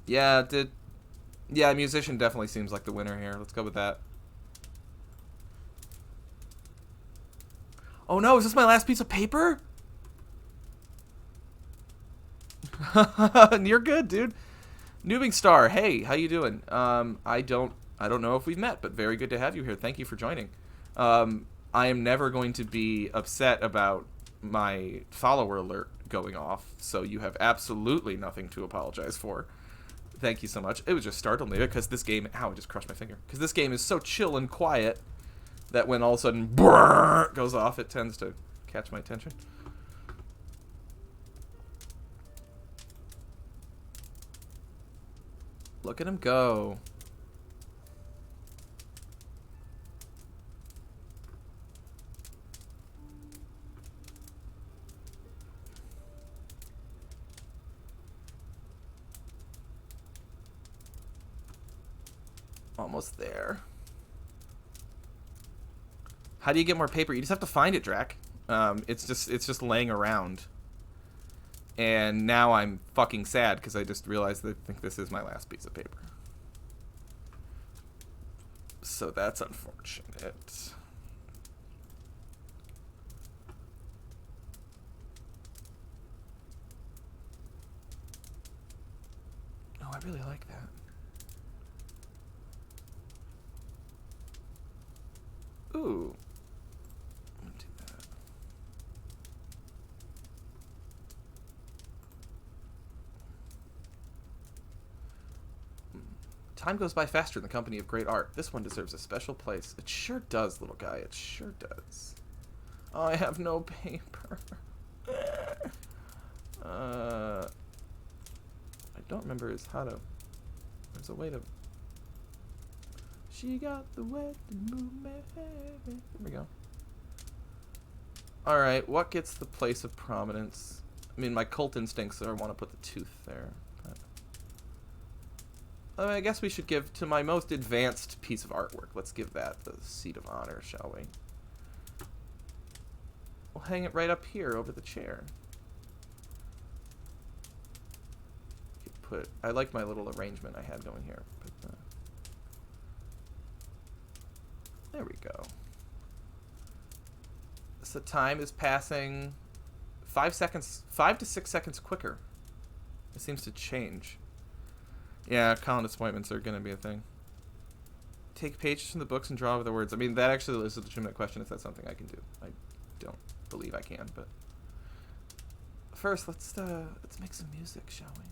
Yeah, yeah, musician definitely seems like the winner here. Let's go with that. Oh no, is this my last piece of paper? You're good, dude. Noobing Star, hey, how you doing? I don't know if we've met, but very good to have you here. Thank you for joining. I am never going to be upset about my follower alert going off, so you have absolutely nothing to apologize for. Thank you so much. It was just startled me because this game... Ow, I just crushed my finger. Because this game is so chill and quiet that when all of a sudden brrr goes off, it tends to catch my attention. Look at him go. Almost there. How do you get more paper? You just have to find it, Drac. It's just laying around. And now I'm fucking sad because I just realized that I think this is my last piece of paper. So that's unfortunate. Oh, I really like that. Ooh. I'm gonna do that. Time goes by faster in the company of great art. This one deserves a special place. It sure does, little guy. It sure does. Oh, I have no paper. I don't remember how to... There's a way to... She got the wet movement. There we go. Alright, what gets the place of prominence? I mean, my cult instincts are I want to put the tooth there. But I guess we should give to my most advanced piece of artwork. Let's give that the seat of honor, shall we? We'll hang it right up here over the chair. I like my little arrangement I had going here. But, there we go. So time is passing 5 to 6 seconds quicker. It seems to change. Yeah, column disappointments are going to be a thing. Take pages from the books and draw over the words. I mean, that actually is a legitimate question if that's something I can do. I don't believe I can, but first let's make some music, shall we?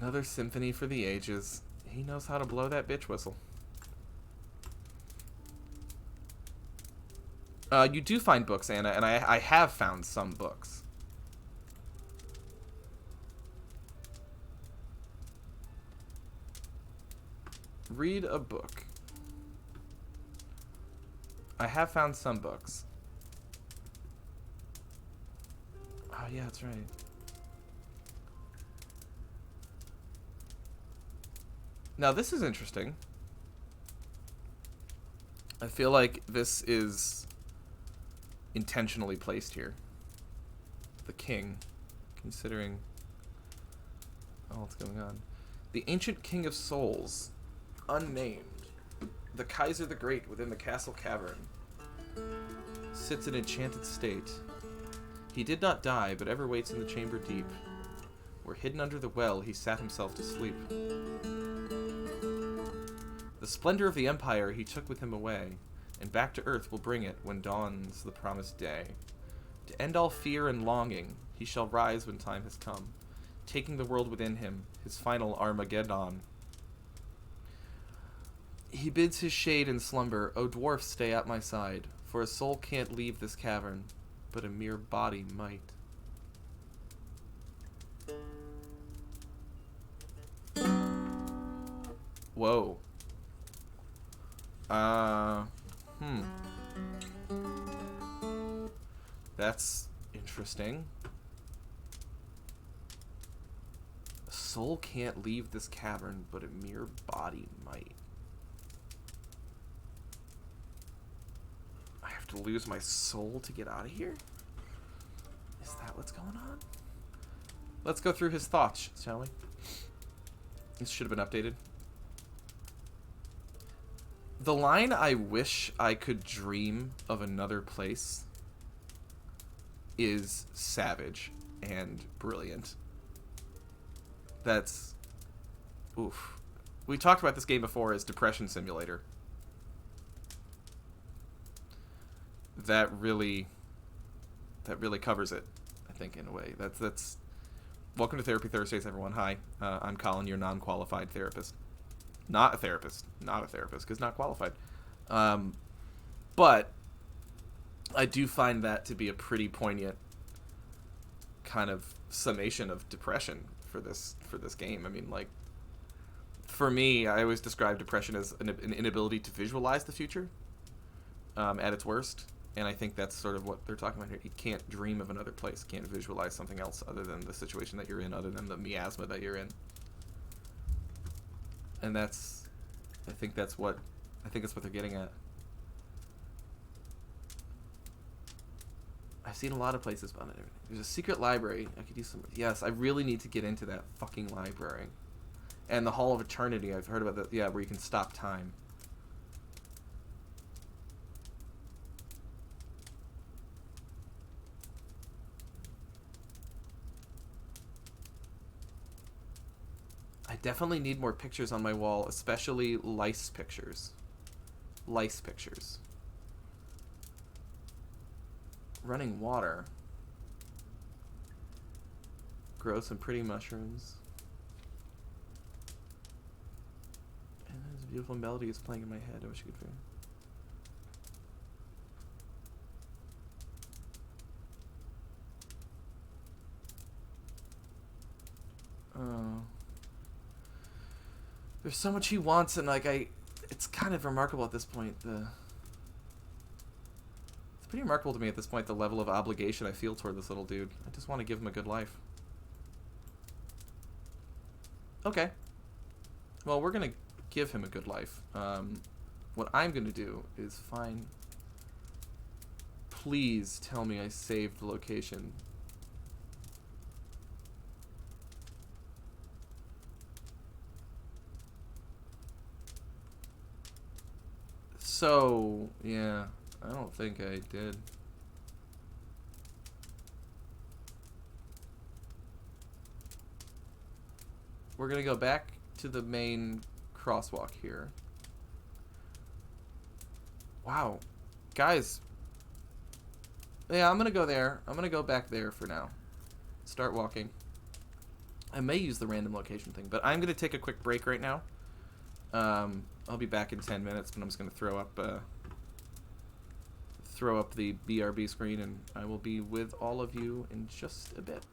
Another symphony for the ages. He knows how to blow that bitch whistle. You do find books, Anna, and I have found some books. Read a book. I have found some books. Oh, yeah, that's right. Now, this is interesting. I feel like this is intentionally placed here. The king, considering all that's going on. The ancient king of souls, unnamed, the Kaiser the Great within the castle cavern, sits in enchanted state. He did not die, but ever waits in the chamber deep, where hidden under the well he sat himself to sleep. The splendor of the empire he took with him away, and back to earth will bring it when dawns the promised day. To end all fear and longing, he shall rise when time has come, taking the world within him, his final Armageddon. He bids his shade in slumber, O dwarf, stay at my side, For a soul can't leave this cavern, but a mere body might. Whoa. That's interesting. A soul can't leave this cavern, but a mere body might. I have to lose my soul to get out of here? Is that what's going on? Let's go through his thoughts, shall we? This should have been updated. The line, "I wish I could dream of another place," is savage and brilliant. That's... oof. We talked about this game before as Depression Simulator. That really covers it, I think, in a way. That's... Welcome to Therapy Thursdays, everyone. Hi, I'm Colin, your non-qualified therapist. Not a therapist, because not qualified. But I do find that to be a pretty poignant kind of summation of depression for this game. I mean, like, for me, I always describe depression as an inability to visualize the future at its worst. And I think that's sort of what they're talking about here. You can't dream of another place, can't visualize something else other than the situation that you're in, other than the miasma that you're in. And I think that's what they're getting at. I've seen a lot of places on it. There's a secret library. I could use some. Yes, I really need to get into that fucking library. And the Hall of Eternity. I've heard about that. Yeah, where you can stop time. I definitely need more pictures on my wall, especially lice pictures. Lice pictures. Running water. Grow some pretty mushrooms. And there's a beautiful melody is playing in my head. I wish you could hear. Oh. There's so much he wants, and like it's kind of remarkable at this point. It's pretty remarkable to me at this point, the level of obligation I feel toward this little dude. I just want to give him a good life. Okay. Well, we're gonna give him a good life. What I'm gonna do is find. Please tell me I saved the location. So, yeah, I don't think I did. We're gonna go back to the main crosswalk here. Wow. Guys. Yeah, I'm gonna go there. I'm gonna go back there for now. Start walking. I may use the random location thing, but I'm gonna take a quick break right now. I'll be back in 10 minutes, but I'm just going to throw up the BRB screen, and I will be with all of you in just a bit.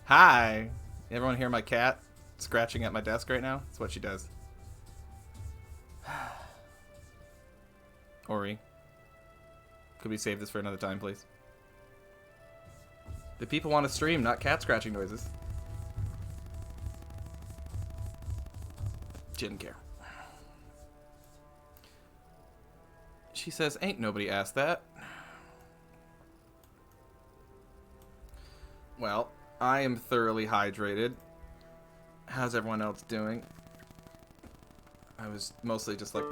Hi! Everyone hear my cat scratching at my desk right now? That's what she does. Ori. Could we save this for another time, please? The people want to stream, not cat scratching noises. Didn't care. She says, ain't nobody asked that. Well, I am thoroughly hydrated. How's everyone else doing? I was mostly just like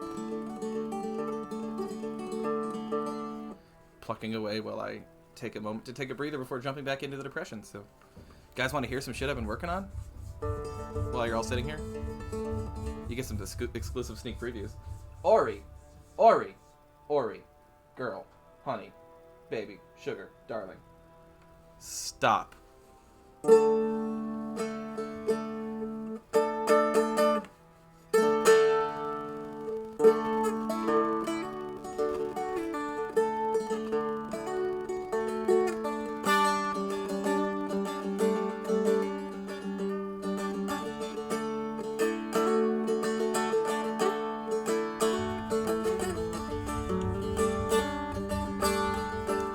plucking away while I take a moment to take a breather before jumping back into the depression. So, guys want to hear some shit I've been working on while you're all sitting here? You get some exclusive sneak previews. Ori, girl, honey, baby, sugar, darling. Stop.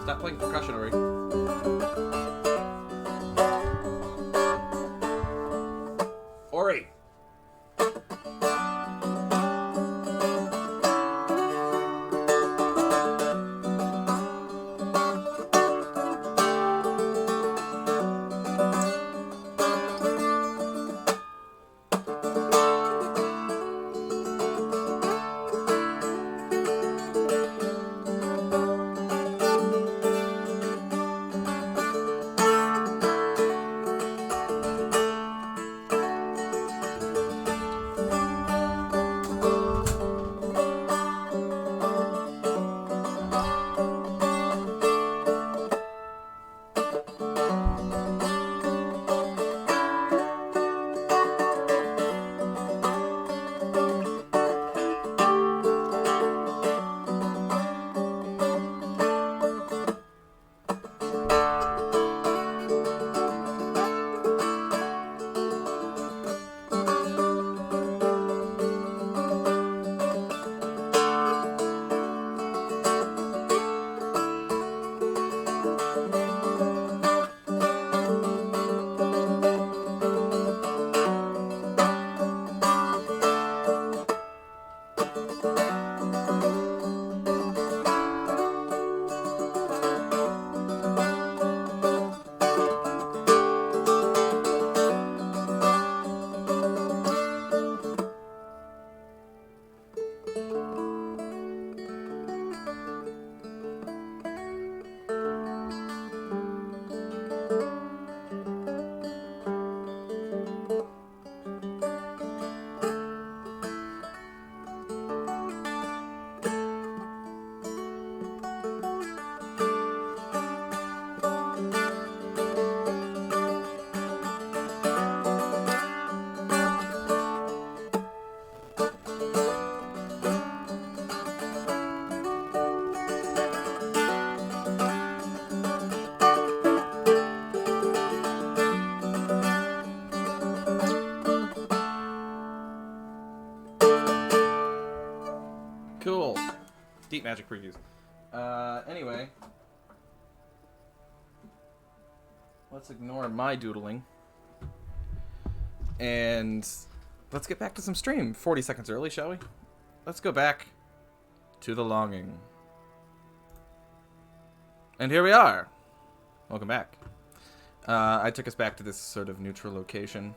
Stop playing percussion, Ori. Ori! Cool. Deep Magic previews. Anyway. Let's ignore my doodling. And let's get back to some stream. 40 seconds early, shall we? Let's go back to the longing. And here we are. Welcome back. I took us back to this sort of neutral location.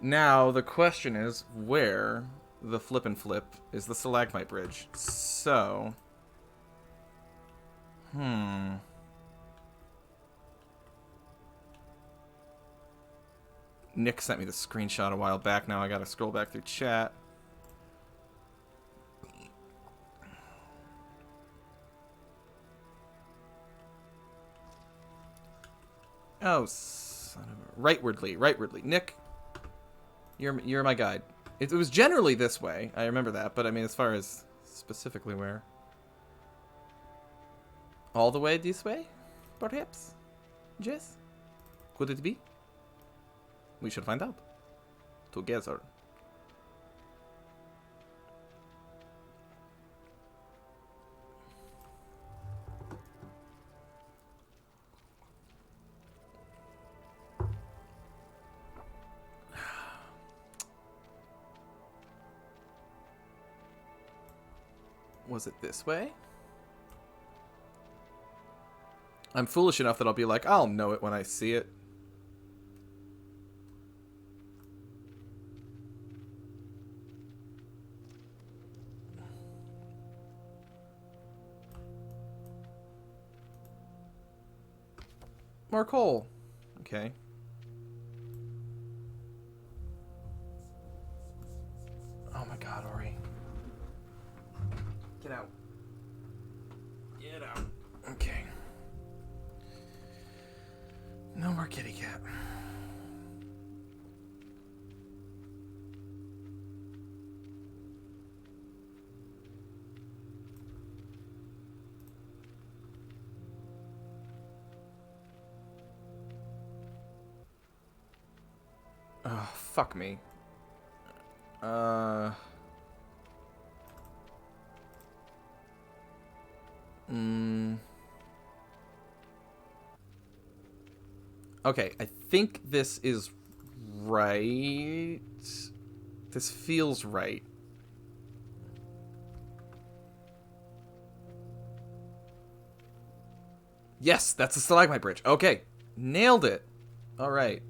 Now, the question is, where the flip and flip is the stalagmite bridge? So... Nick sent me the screenshot a while back. Now I gotta scroll back through chat. Oh, son of a... Rightwardly. Nick, you're my guide. It was generally this way. I remember that, but I mean, as far as specifically where. All the way this way, perhaps. Yes. Could it be? We should find out. Together. Was it this way? I'm foolish enough that I'll be like, I'll know it when I see it. More coal. Okay. Oh my god, Ori. Get out. Get out. Okay. No more kitty cat. Oh, fuck me. Okay, I think this is right. This feels right. Yes, that's a stalagmite bridge. Okay, nailed it. All right.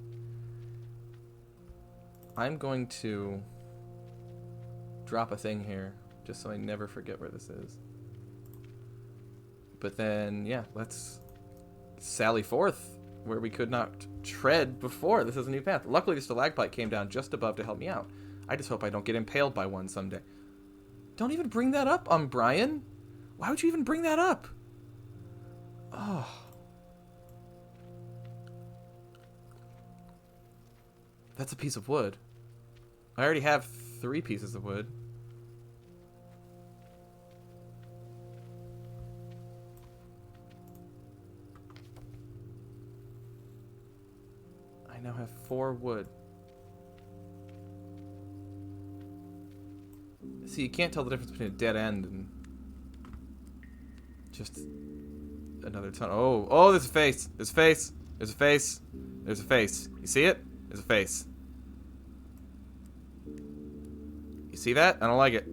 I'm going to drop a thing here just so I never forget where this is. But then, yeah, let's sally forth where we could not tread before. This is a new path. Luckily, the stalagmite came down just above to help me out. I just hope I don't get impaled by one someday. Don't even bring that up, Umbrian. Why would you even bring that up? Oh. That's a piece of wood. I already have 3 pieces of wood. I now have 4 wood. See, you can't tell the difference between a dead end and just another ton. Oh, there's a face. There's a face. There's a face. There's a face. You see it? There's a face. You see that? I don't like it.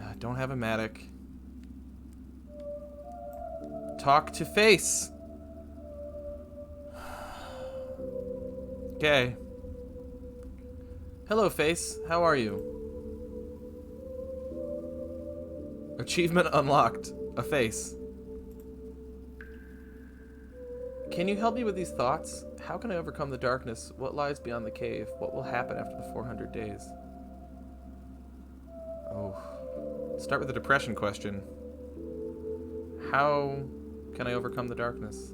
I don't have a mattock. Talk to face. Okay. Hello, face. How are you? Achievement unlocked. A face. Can you help me with these thoughts? How can I overcome the darkness? What lies beyond the cave? What will happen after the 400 days? Oh. Start with the depression question. How can I overcome the darkness?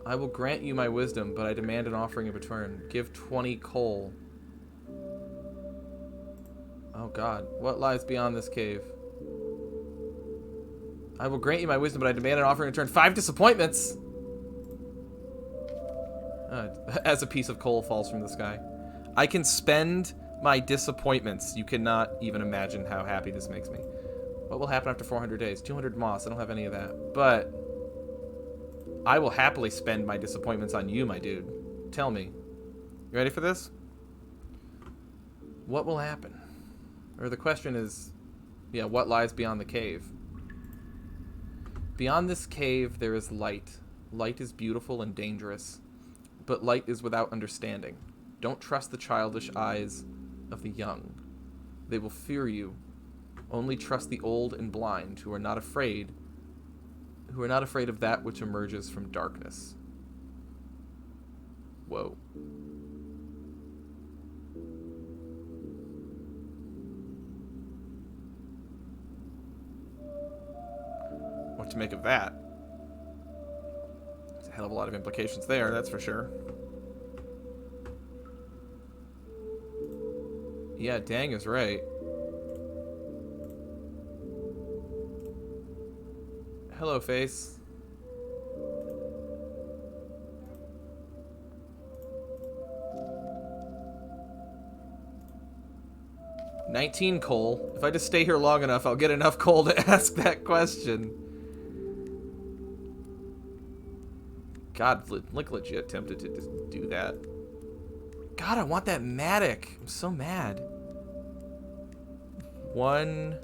I will grant you my wisdom, but I demand an offering in return. Give 20 coal. Oh god. What lies beyond this cave? I will grant you my wisdom, but I demand an offering in return. 5 disappointments! As a piece of coal falls from the sky. I can spend my disappointments. You cannot even imagine how happy this makes me. What will happen after 400 days? 200 moss. I don't have any of that. But I will happily spend my disappointments on you, my dude. Tell me. You ready for this? What will happen? Or the question is, yeah, what lies beyond the cave? Beyond this cave, there is light. Light is beautiful and dangerous, but light is without understanding. Don't trust the childish eyes of the young. They will fear you. Only trust the old and blind who are not afraid of that which emerges from darkness. Whoa. What to make of that? There's a hell of a lot of implications there, that's for sure. Yeah, Dang is right. Hello, face. 19 coal. If I just stay here long enough, I'll get enough coal to ask that question. God, like legit tempted to just do that. God, I want that Matic. I'm so mad. One.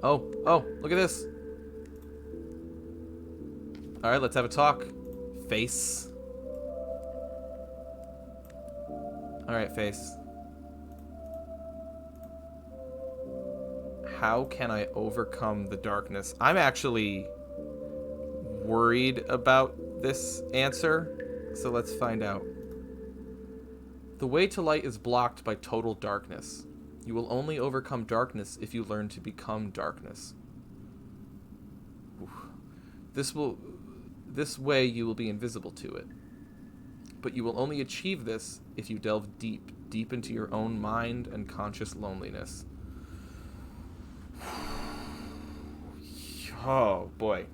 Oh, look at this. Alright, let's have a talk. Face. Alright, face. How can I overcome the darkness? I'm actually worried about this answer, so let's find out. The way to light is blocked by total darkness. You will only overcome darkness if you learn to become darkness. Oof. This way you will be invisible to it. But you will only achieve this if you delve deep into your own mind and conscious loneliness. Oh, boy.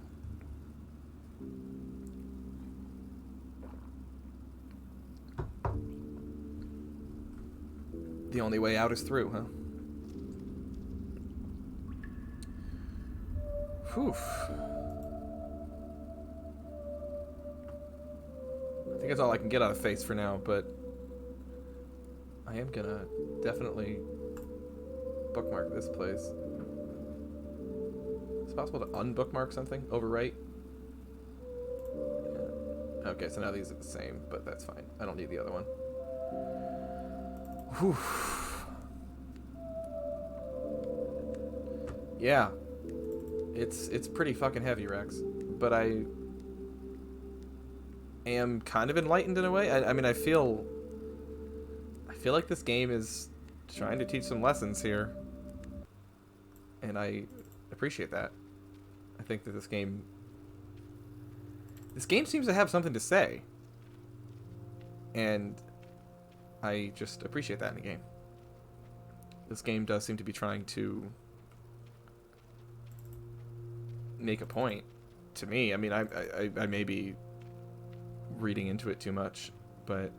The only way out is through, huh? Whew. I think that's all I can get out of face for now, but I am gonna definitely bookmark this place. Is it possible to unbookmark something? Overwrite? Yeah. Okay, so now these are the same, but that's fine. I don't need the other one. Whew. Yeah. It's pretty fucking heavy, Rex. But I am kind of enlightened in a way. I mean, I feel like this game is trying to teach some lessons here. And I appreciate that. I think that this game seems to have something to say. And I just appreciate that in the game. This game does seem to be trying to make a point to me. I mean, I may be reading into it too much, but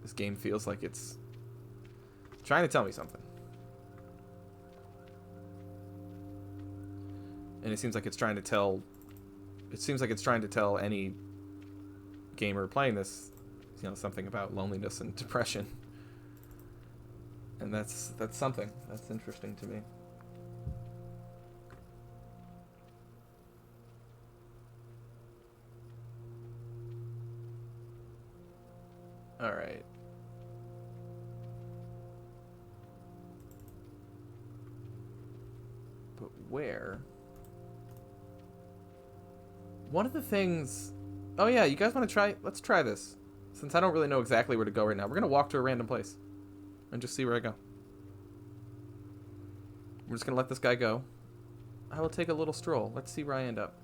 this game feels like it's trying to tell me something. And it seems like it's trying to tell any gamer playing this, you know, something about loneliness and depression. And that's something that's interesting to me. All right. But where? One of the things... Oh yeah, you guys want to try... Let's try this. Since I don't really know exactly where to go right now, we're going to walk to a random place. And just see where I go. We're just going to let this guy go. I will take a little stroll. Let's see where I end up.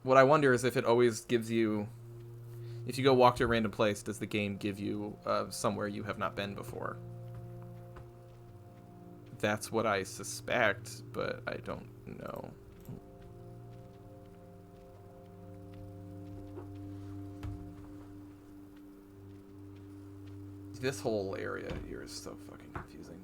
What I wonder is if it always gives you... If you go walk to a random place, does the game give you somewhere you have not been before? That's what I suspect, but I don't know. This whole area here is so fucking confusing.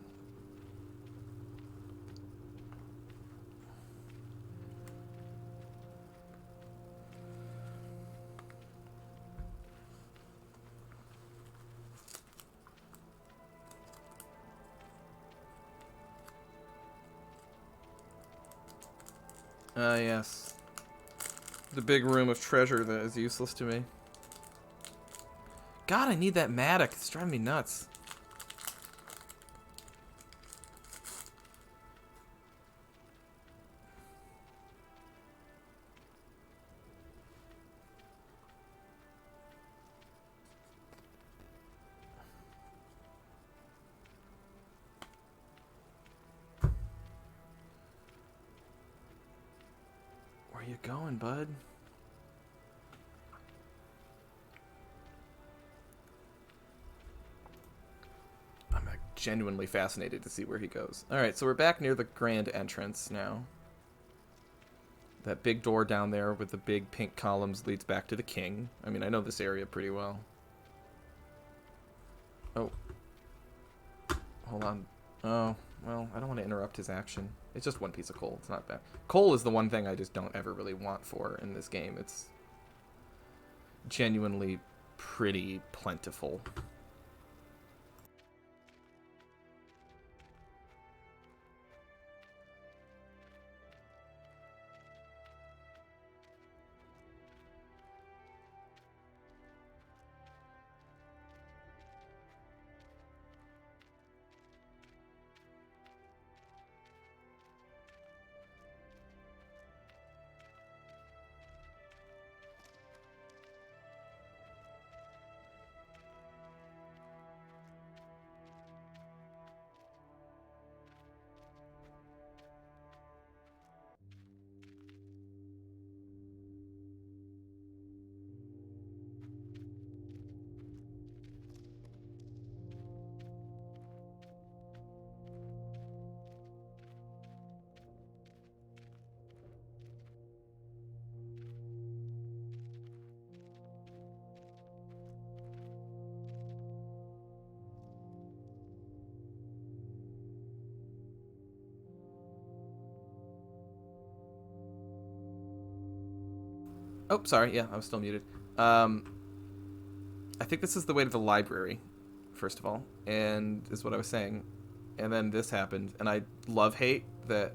Yes. The big room of treasure that is useless to me. God, I need that Matic. It's driving me nuts. Where you going, bud? I'm genuinely fascinated to see where he goes. Alright, so we're back near the grand entrance now. That big door down there with the big pink columns leads back to the king. I mean, I know this area pretty well. Oh. Hold on. Oh, well, I don't want to interrupt his action. It's just one piece of coal. It's not bad. Coal is the one thing I just don't ever really want for in this game. It's genuinely pretty plentiful. Oh, sorry. Yeah, I was still muted. I think this is the way to the library, first of all, and is what I was saying. And then this happened, and I love-hate that...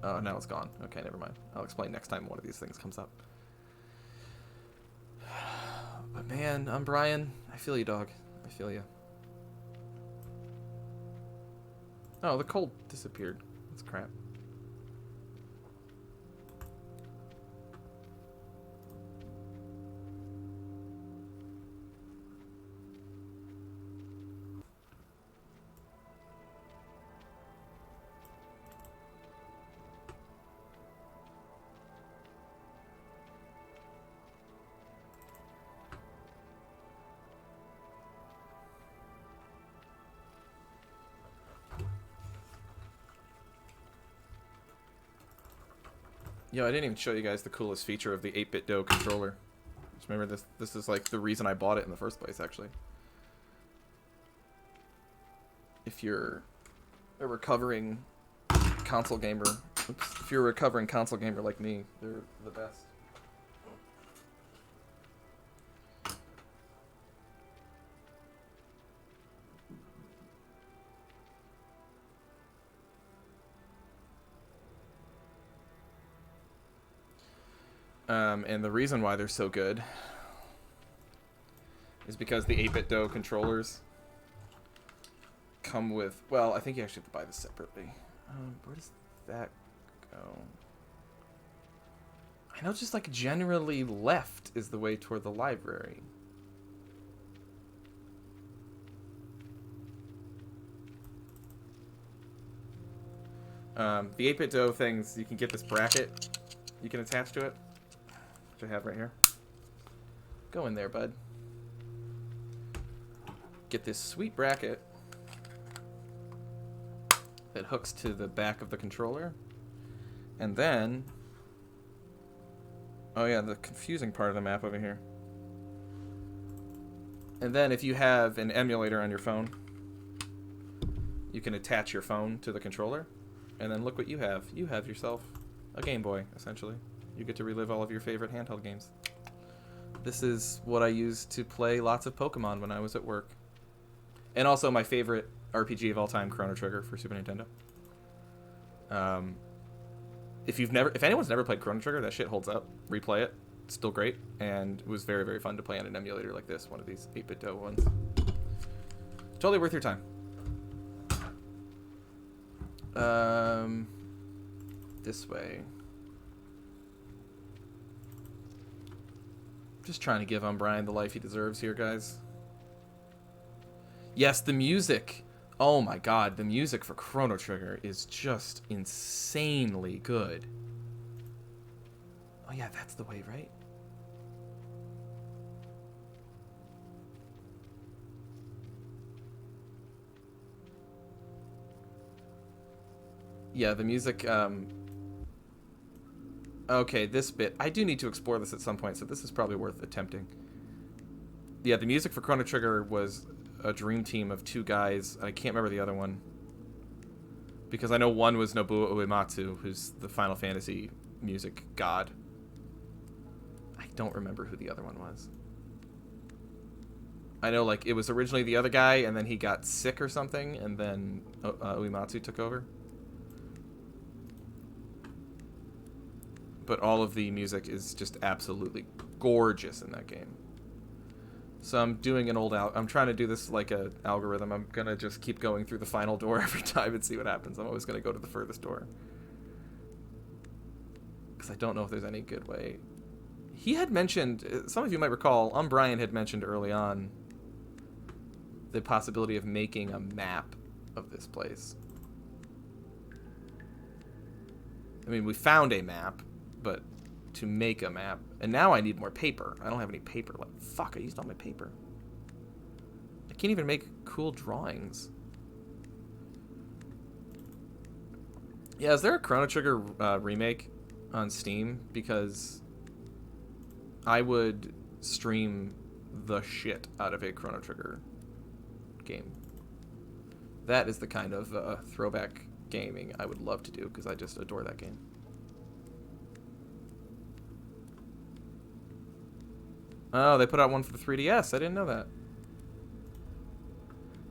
Oh, now it's gone. Okay, never mind. I'll explain next time one of these things comes up. But man, Umbrian, I feel you, dog. I feel you. Oh, the coal disappeared. That's crap. Yo, I didn't even show you guys the coolest feature of the 8-bit DOE controller. Just remember this. This is like the reason I bought it in the first place, actually. If you're a recovering console gamer, if you're a recovering console gamer like me, they're the best. And the reason why they're so good is because the 8-bit DOE controllers come with... Well, I think you actually have to buy this separately. Where does that go? I know just like generally left is the way toward the library. The 8-bit DOE things, you can get this bracket you can attach to it, which I have right here. Go in there, bud. Get this sweet bracket that hooks to the back of the controller. And then... Oh yeah, the confusing part of the map over here. And then if you have an emulator on your phone, you can attach your phone to the controller. And then look what you have. You have yourself a Game Boy, essentially. You get to relive all of your favorite handheld games. This is what I used to play lots of Pokemon when I was at work. And also my favorite RPG of all time, Chrono Trigger for Super Nintendo. If anyone's never played Chrono Trigger, that shit holds up. Replay it. It's still great. And it was very, very fun to play on an emulator like this, one of these 8-bit DOE ones. Totally worth your time. This way. Just trying to give Umbrian the life he deserves here, guys. Yes, the music. Oh my god, the music for Chrono Trigger is just insanely good. Oh yeah, that's the way, right? Yeah, the music, okay, this bit. I do need to explore this at some point, so this is probably worth attempting. Yeah, the music for Chrono Trigger was a dream team of two guys. I can't remember the other one. Because I know one was Nobuo Uematsu, who's the Final Fantasy music god. I don't remember who the other one was. I know, like, it was originally the other guy, and then he got sick or something, and then Uematsu took over. But all of the music is just absolutely gorgeous in that game. So I'm doing an old I'm trying to do this like a algorithm. I'm gonna just keep going through the final door every time and see what happens. I'm always gonna go to the furthest door, because I don't know if there's any good way. He had mentioned, some of you might recall, Umbrian had mentioned early on the possibility of making a map of this place. I mean, we found a map, but to make a map. And now I need more paper. I don't have any paper. Like, fuck, I used all my paper. I can't even make cool drawings. Yeah, is there a Chrono Trigger remake on Steam? Because I would stream the shit out of a Chrono Trigger game. That is the kind of throwback gaming I would love to do, because I just adore that game. Oh, they put out one for the 3DS. I didn't know that.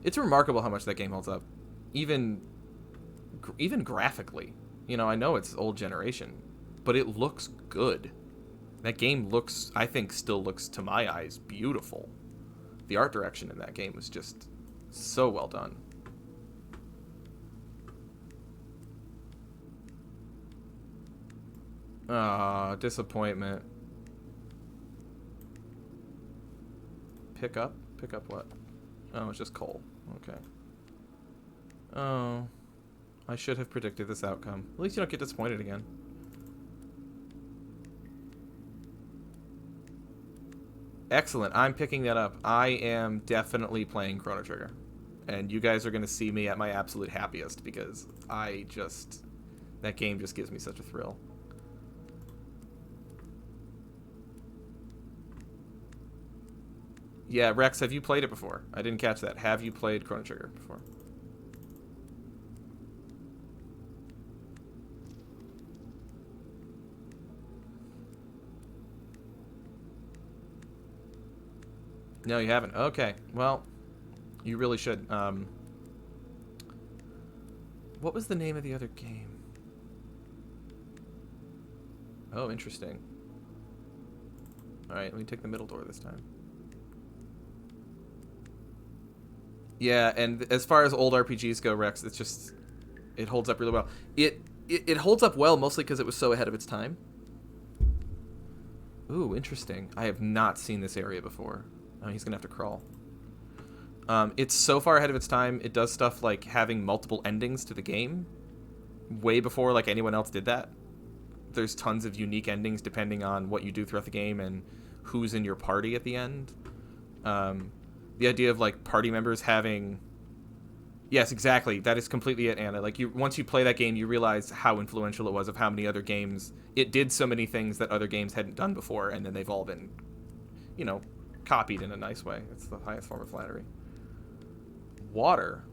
It's remarkable how much that game holds up. Even graphically. You know, I know it's old generation, but it looks good. That game looks, I think, still looks, to my eyes, beautiful. The art direction in that game was just so well done. Ah, disappointment. Pick up? Pick up what? Oh, it's just coal. Okay. Oh. I should have predicted this outcome. At least you don't get disappointed again. Excellent. I'm picking that up. I am definitely playing Chrono Trigger. And you guys are going to see me at my absolute happiest, because that game just gives me such a thrill. Yeah, Rex, have you played it before? I didn't catch that. Have you played Chrono Trigger before? No, you haven't. Okay. Well, you really should. What was the name of the other game? Oh, interesting. Alright, let me take the middle door this time. Yeah, and as far as old RPGs go, Rex, it's just, it holds up really well. It holds up well mostly because it was so ahead of its time. Ooh, interesting. I have not seen this area before. Oh, he's gonna have to crawl. It's so far ahead of its time. It does stuff like having multiple endings to the game, way before like anyone else did that. There's tons of unique endings depending on what you do throughout the game and who's in your party at the end. The idea of like party members having, yes, exactly, that is completely it, Anna. Like, once you play that game, you realize how influential it was, of how many other games it did, so many things that other games hadn't done before, and then they've all been, you know, copied in a nice way. It's the highest form of flattery. Water,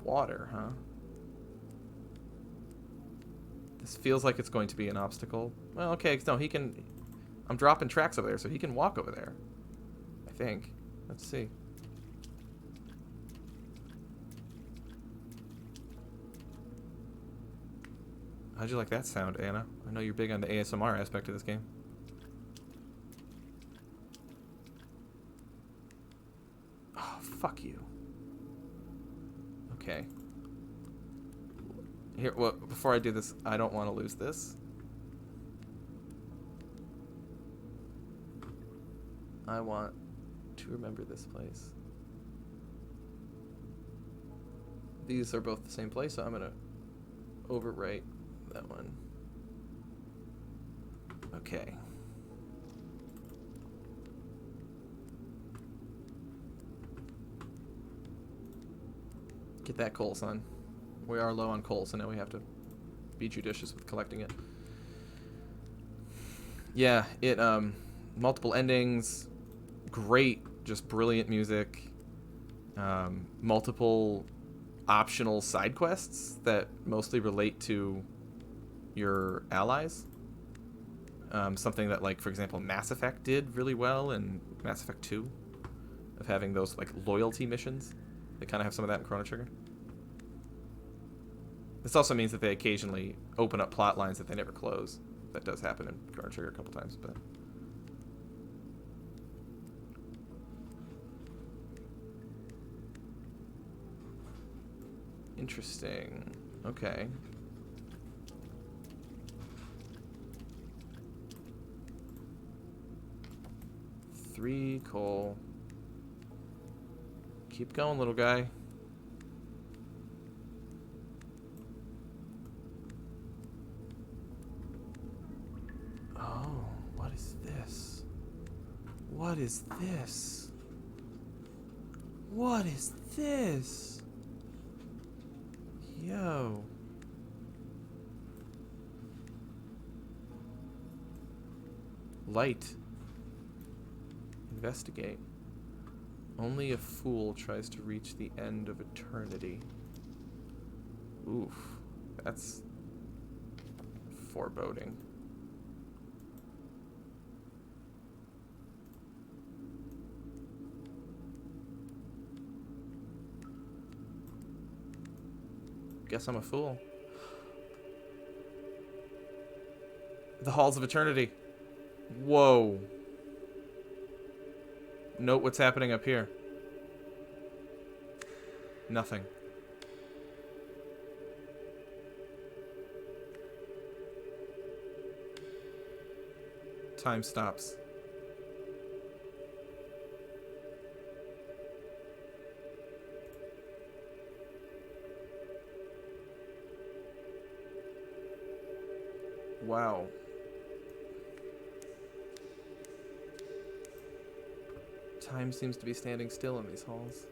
huh? This feels like it's going to be an obstacle. Well, okay, no, he can. I'm dropping tracks over there, so he can walk over there, I think. Let's see. How'd you like that sound, Anna? I know you're big on the ASMR aspect of this game. Oh, fuck you. Okay. Here, well, before I do this, I don't want to lose this. I want to remember this place. These are both the same place, so I'm gonna overwrite that one. Okay. Get that coal, son. We are low on coal, so now we have to be judicious with collecting it. Yeah, multiple endings, great, just brilliant music, multiple optional side quests that mostly relate to your allies. Something that, like, for example, Mass Effect did really well in Mass Effect 2, of having those, like, loyalty missions. They kind of have some of that in Chrono Trigger. This also means that they occasionally open up plot lines that they never close. That does happen in Chrono Trigger a couple times, but... Interesting. Okay. Three coal. Keep going, little guy. Oh, what is this? What is this? What is this? Yo. Light. Investigate. Only a fool tries to reach the end of eternity. Oof. That's foreboding. Guess I'm a fool. The Halls of Eternity. Whoa. Note what's happening up here. Nothing. Time stops. Wow. Time seems to be standing still in these halls.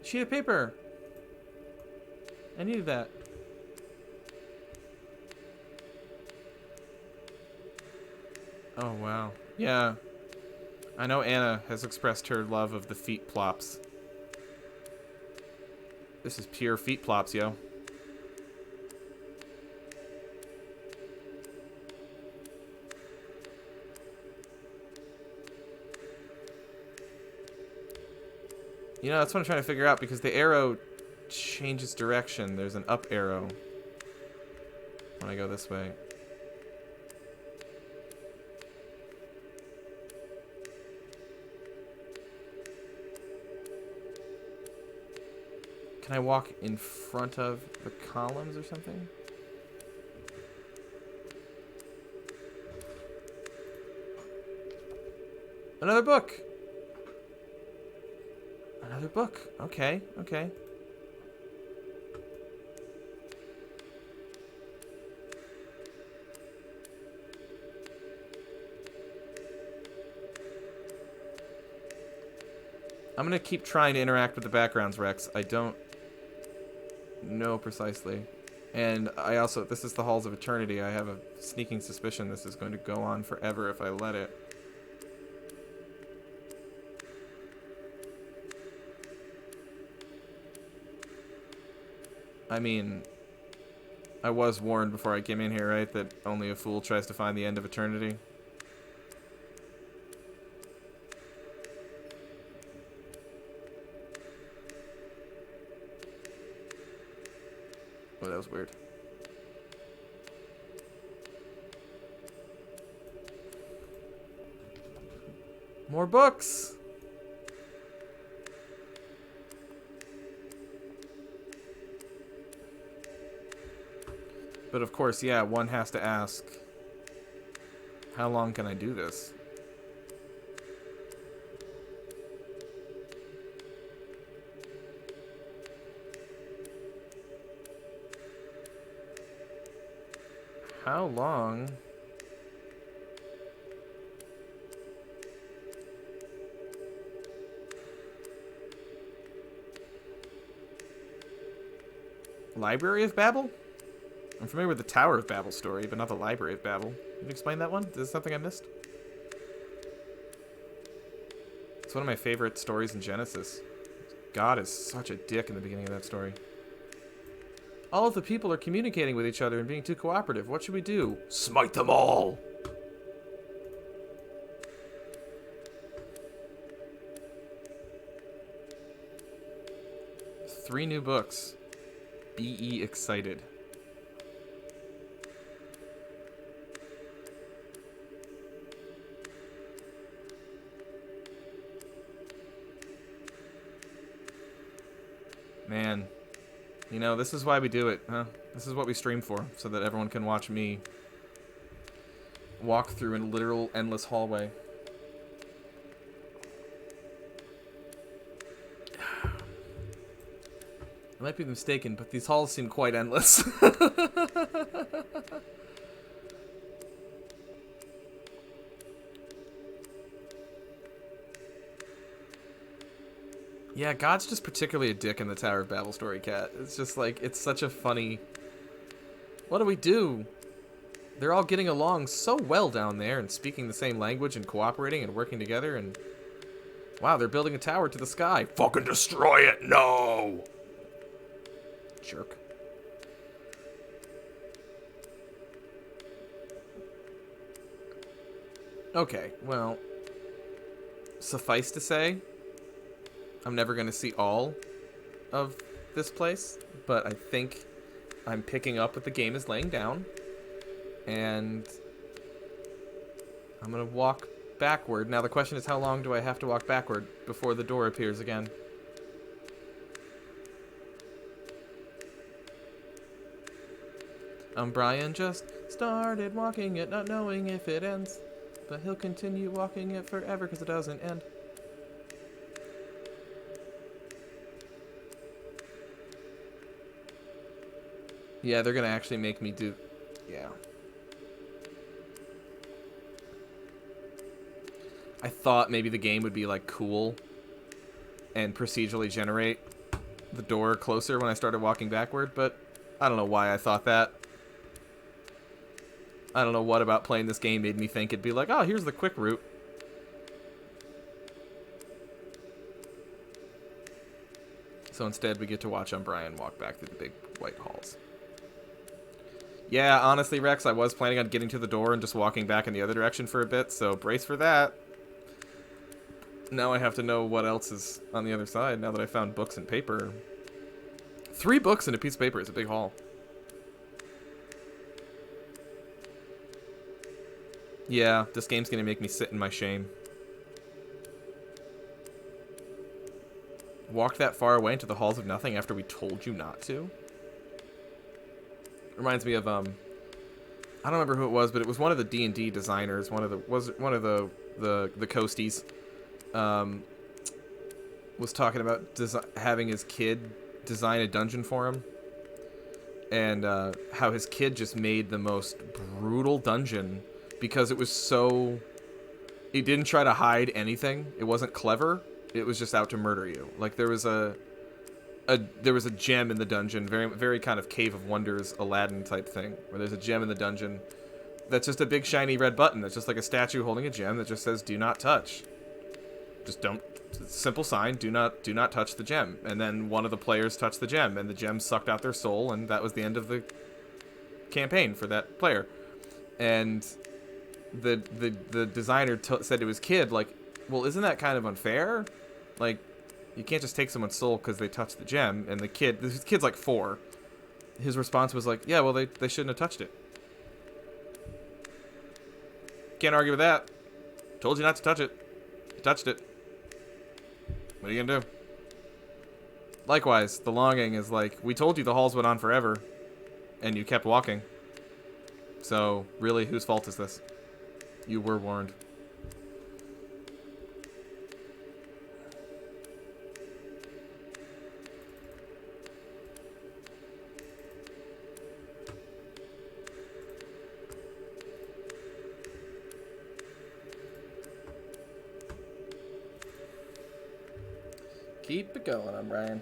Sheet of paper. I needed that. Oh, wow. Yeah. I know Anna has expressed her love of the feet plops. This is pure feet plops, yo. You know, that's what I'm trying to figure out, because the arrow changes direction. There's an up arrow when I go this way. Can I walk in front of the columns or something? Another book! Another book. Okay, okay. I'm gonna keep trying to interact with the backgrounds, Rex. I don't know precisely. And I also, this is the Halls of Eternity. I have a sneaking suspicion this is going to go on forever if I let it. I mean, I was warned before I came in here, right? That only a fool tries to find the end of eternity. Oh, that was weird. More books! But of course, yeah, one has to ask, how long can I do this? How long? Library of Babel? I'm familiar with the Tower of Babel story, but not the Library of Babel. Can you explain that one? Is this something I missed? It's one of my favorite stories in Genesis. God is such a dick in the beginning of that story. All of the people are communicating with each other and being too cooperative. What should we do? Smite them all! Three new books. Be excited. Man, you know, this is why we do it, huh? This is what we stream for, so that everyone can watch me walk through a literal endless hallway. I might be mistaken, but these halls seem quite endless. Yeah, God's just particularly a dick in the Tower of Babel story, Cat. It's just like, it's such a funny... What do we do? They're all getting along so well down there and speaking the same language and cooperating and working together and... Wow, they're building a tower to the sky. Fucking destroy it, no! Jerk. Okay, well... Suffice to say... I'm never going to see all of this place, but I think I'm picking up what the game is laying down, and I'm going to walk backward. Now the question is, how long do I have to walk backward before the door appears again? Umbrian just started walking it, not knowing if it ends, but he'll continue walking it forever because it doesn't end. Yeah, they're gonna actually make me do... Yeah. I thought maybe the game would be, like, cool and procedurally generate the door closer when I started walking backward, but I don't know why I thought that. I don't know what about playing this game made me think it'd be like, oh, here's the quick route. So instead, we get to watch Umbrian walk back through the big white halls. Yeah, honestly, Rex, I was planning on getting to the door and just walking back in the other direction for a bit, so brace for that. Now I have to know what else is on the other side, now that I found books and paper. 3 books and a piece of paper is a big haul. Yeah, this game's gonna make me sit in my shame. Walk that far away into the halls of nothing after we told you not to? Reminds me of I don't remember who it was, but it was one of the D&D designers, one of the coasties, was talking about having his kid design a dungeon for him, and how his kid just made the most brutal dungeon because it was so... He didn't try to hide anything. It wasn't clever. It was just out to murder you. Like, there was a gem in the dungeon, very kind of Cave of Wonders, Aladdin type thing, where there's a gem in the dungeon that's just a big shiny red button. That's just like a statue holding a gem that just says, do not touch. Just don't, simple sign, do not touch the gem. And then one of the players touched the gem, and the gem sucked out their soul, and that was the end of the campaign for that player. And the designer said to his kid, like, well, isn't that kind of unfair? Like, you can't just take someone's soul because they touched the gem. And this kid's like 4. His response was like, yeah, well, they shouldn't have touched it. Can't argue with that. Told you not to touch it. You touched it. What are you gonna do? Likewise, the longing is like, we told you the halls went on forever, and you kept walking. So, really, whose fault is this? You were warned. Keep it going, Umbrian.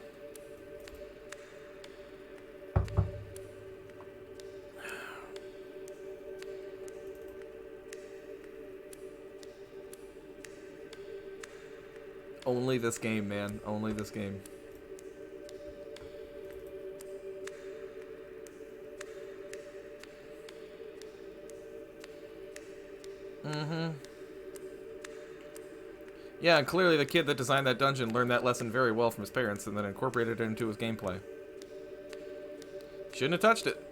Only this game, man. Only this game. Mm-hmm. Yeah, and clearly the kid that designed that dungeon learned that lesson very well from his parents and then incorporated it into his gameplay. Shouldn't have touched it.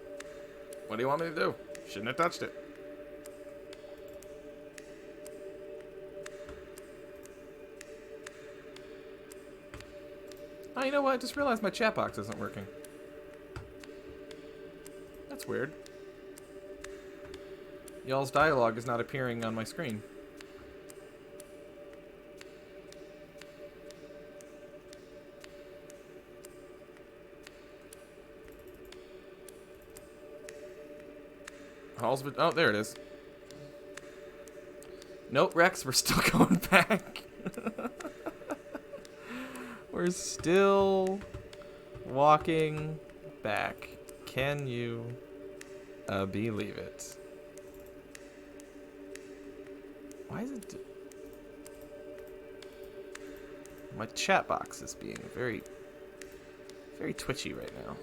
What do you want me to do? Shouldn't have touched it. Oh, you know what? I just realized my chat box isn't working. That's weird. Y'all's dialogue is not appearing on my screen. Oh, there it is. Nope, Rex, we're still going back. We're still walking back. Can you believe it? Why is it... My chat box is being very, very twitchy right now.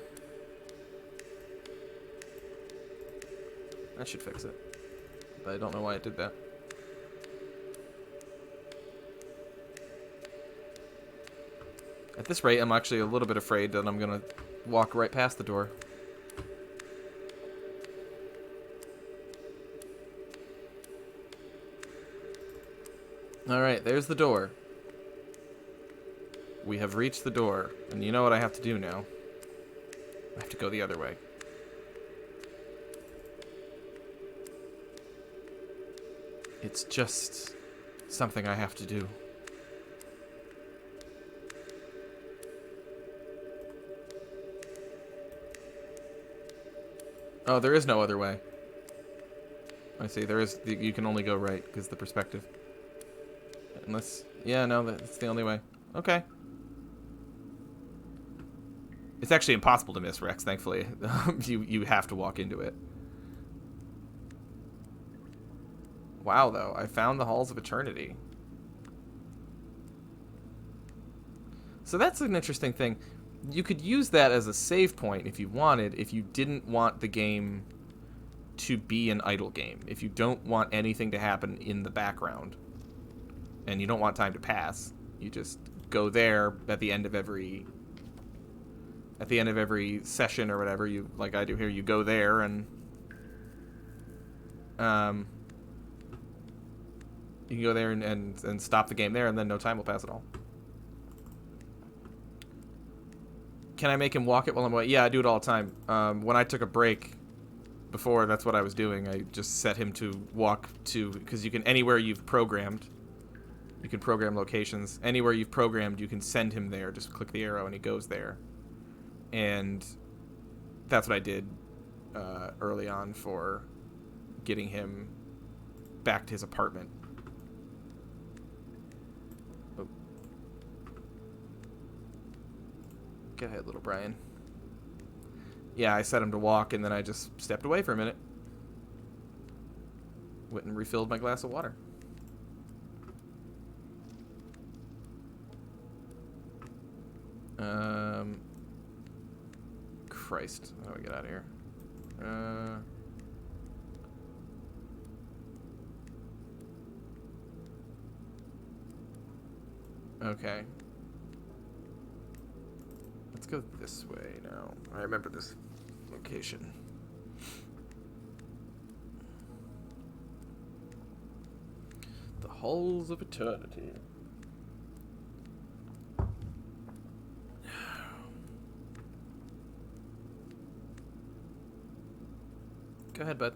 That should fix it. But I don't know why it did that. At this rate, I'm actually a little bit afraid that I'm gonna walk right past the door. Alright, there's the door. We have reached the door. And you know what I have to do now? I have to go the other way. It's just something I have to do. Oh, there is no other way. I see. There is. You can only go right because the perspective. Unless, yeah, no, that's the only way. Okay. It's actually impossible to miss, Rex. Thankfully, you have to walk into it. Wow, though, I found the Halls of Eternity. So that's an interesting thing. You could use that as a save point if you wanted, if you didn't want the game to be an idle game. If you don't want anything to happen in the background, and you don't want time to pass, you just go there at the end of every session or whatever, you, like I do here, you go there and you can go there and stop the game there, and then no time will pass at all. Can I make him walk it while I'm away? Yeah, I do it all the time. When I took a break before, that's what I was doing. I just set him to walk to, because you can, anywhere you've programmed, you can program locations. Anywhere you've programmed, you can send him there. Just click the arrow and he goes there. And that's what I did early on for getting him back to his apartment. Oh. Go ahead, little Brian. Yeah, I set him to walk, and then I just stepped away for a minute. Went and refilled my glass of water. Christ. How do we get out of here? Okay. Let's go this way now. I remember this location. The Halls of Eternity. Go ahead, bud.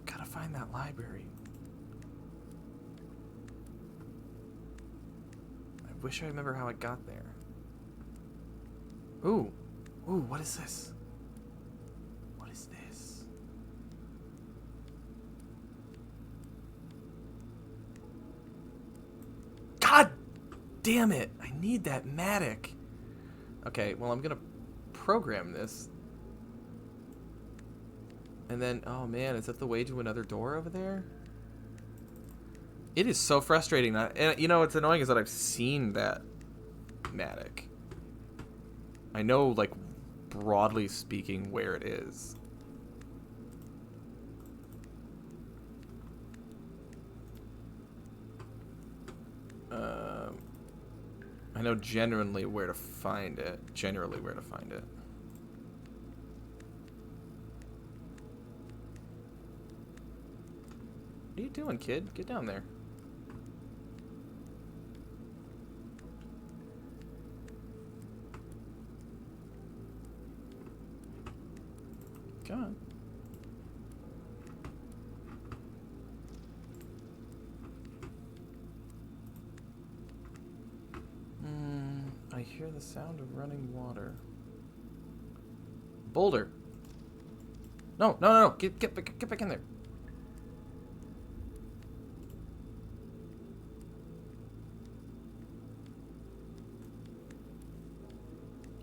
Gotta find that library. I wish I remember how I got there. Ooh. Ooh, what is this? What is this? God damn it! I need that Matic. Okay, well, I'm gonna program this. And then, oh man, is that the way to another door over there? It is so frustrating. And you know what's annoying is that I've seen that Matic. I know, like, broadly speaking, where it is. I know generally where to find it. Generally where to find it. What are you doing, kid? Get down there. Come on. I hear the sound of running water. Boulder. No, no, no, no. Get back in there.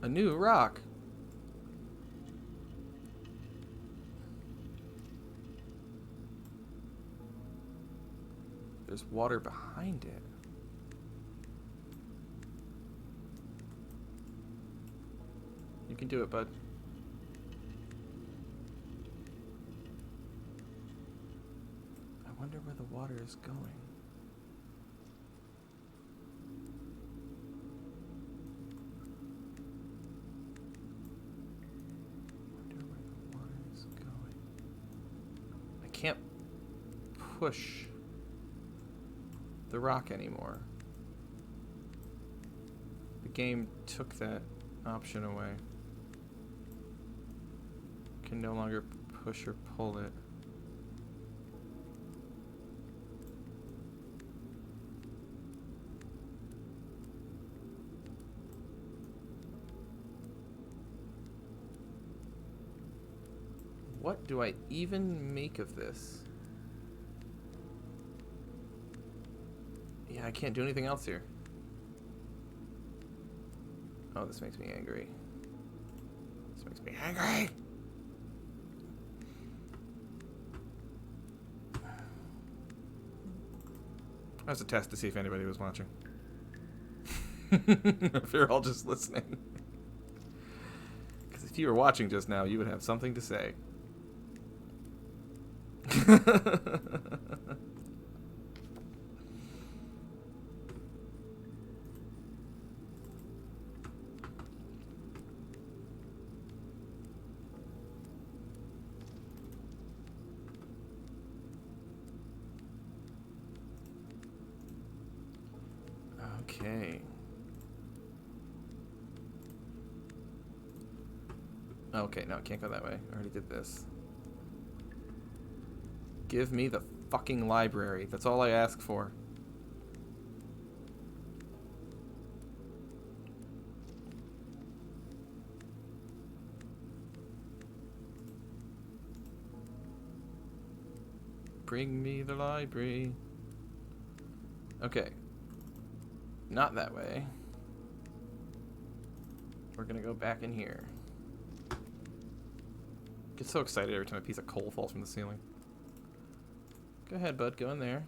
A new rock. There's water behind it. You can do it, bud. I wonder where the water is going. Wonder where the water is going. I can't push the rock anymore. The game took that option away. Can no longer push or pull it. What do I even make of this? Yeah, I can't do anything else here. Oh, this makes me angry. This makes me angry! That was a test to see if anybody was watching. If you're all just listening. Because if you were watching just now, you would have something to say. Okay. Okay, no, I can't go that way. I already did this. Give me the fucking library. That's all I ask for. Bring me the library. Okay. Not that way. We're gonna go back in here. Get so excited every time a piece of coal falls from the ceiling. Go ahead, bud. Go in there.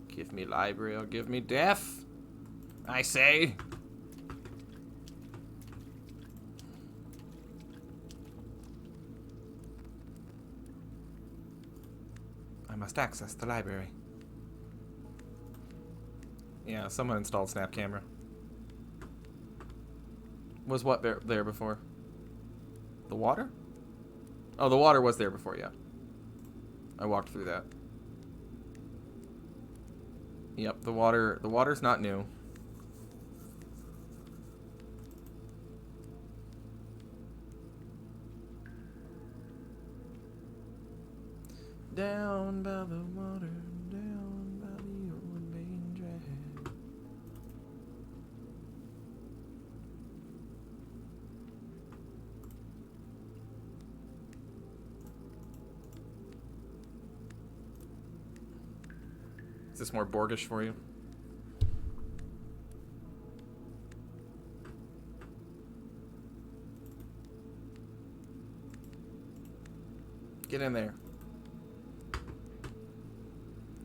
Give me library or give me death. I say. I must access the library. Yeah, someone installed Snap Camera. Was what there before? The water? Oh, the water was there before, yeah. I walked through that. Yep, the water's not new. Down by the water, down by the old main drag. Is this more Borgish for you? Get in there.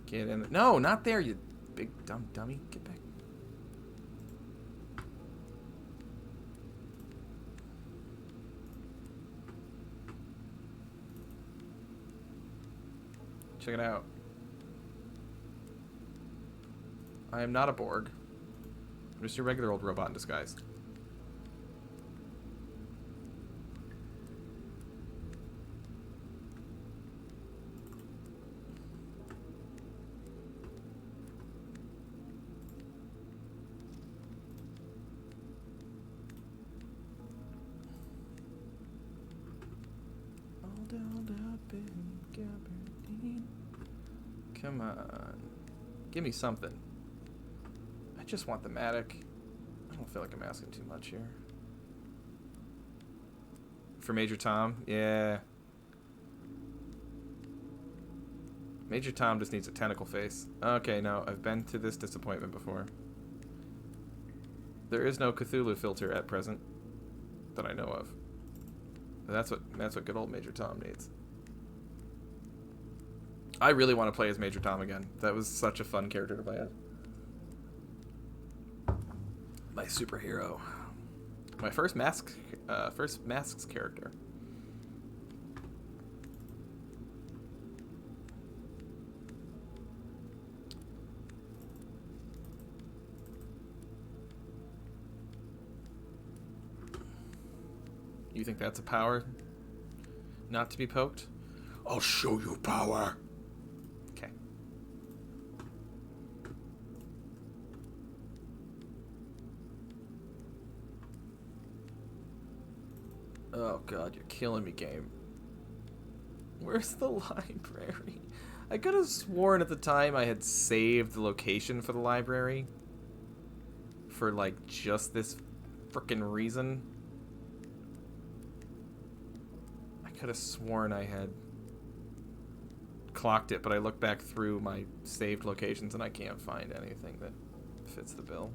Get in. No, not there, you big dumb dummy. Get back. Check it out. I am not a Borg. I'm just your regular old robot in disguise. Come on. Give me something. I just want the Matic. I don't feel like I'm asking too much here. For Major Tom? Yeah. Major Tom just needs a tentacle face. Okay, no. I've been to this disappointment before. There is no Cthulhu filter at present that I know of. That's what good old Major Tom needs. I really want to play as Major Tom again. That was such a fun character to play as. My superhero. My first masks character. You think that's a power? Not to be poked? I'll show you power. Okay. Oh god, you're killing me, game. Where's the library? I could have sworn at the time I had saved the location for the library. For, like, just this frickin' reason. I could have sworn I had clocked it, but I look back through my saved locations and I can't find anything that fits the bill.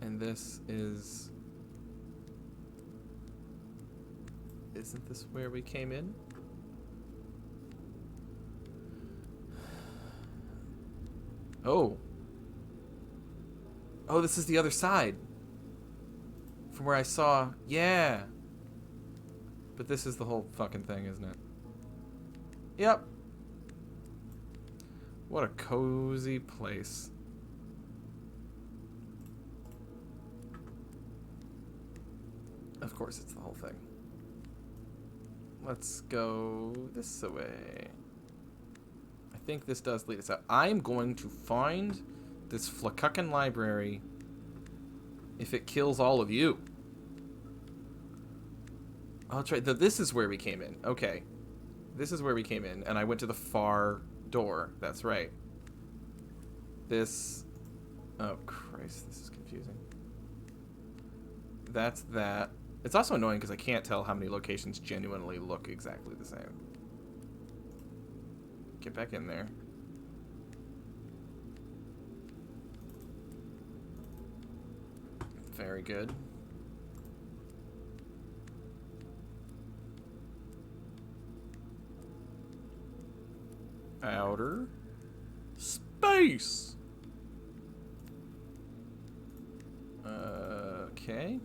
And this is... Isn't this where we came in? Oh. Oh, this is the other side. From where I saw... Yeah. But this is the whole fucking thing, isn't it? Yep. What a cozy place. Of course it's the whole thing. Let's go this way. I think this does lead us out. I'm going to find this flacuckin' library if it kills all of you. I'll try. This is where we came in. Okay. This is where we came in, and I went to the far door. That's right. This... Oh, Christ. This is confusing. That's that. It's also annoying because I can't tell how many locations genuinely look exactly the same. Get back in there. Very good. Outer space. Okay.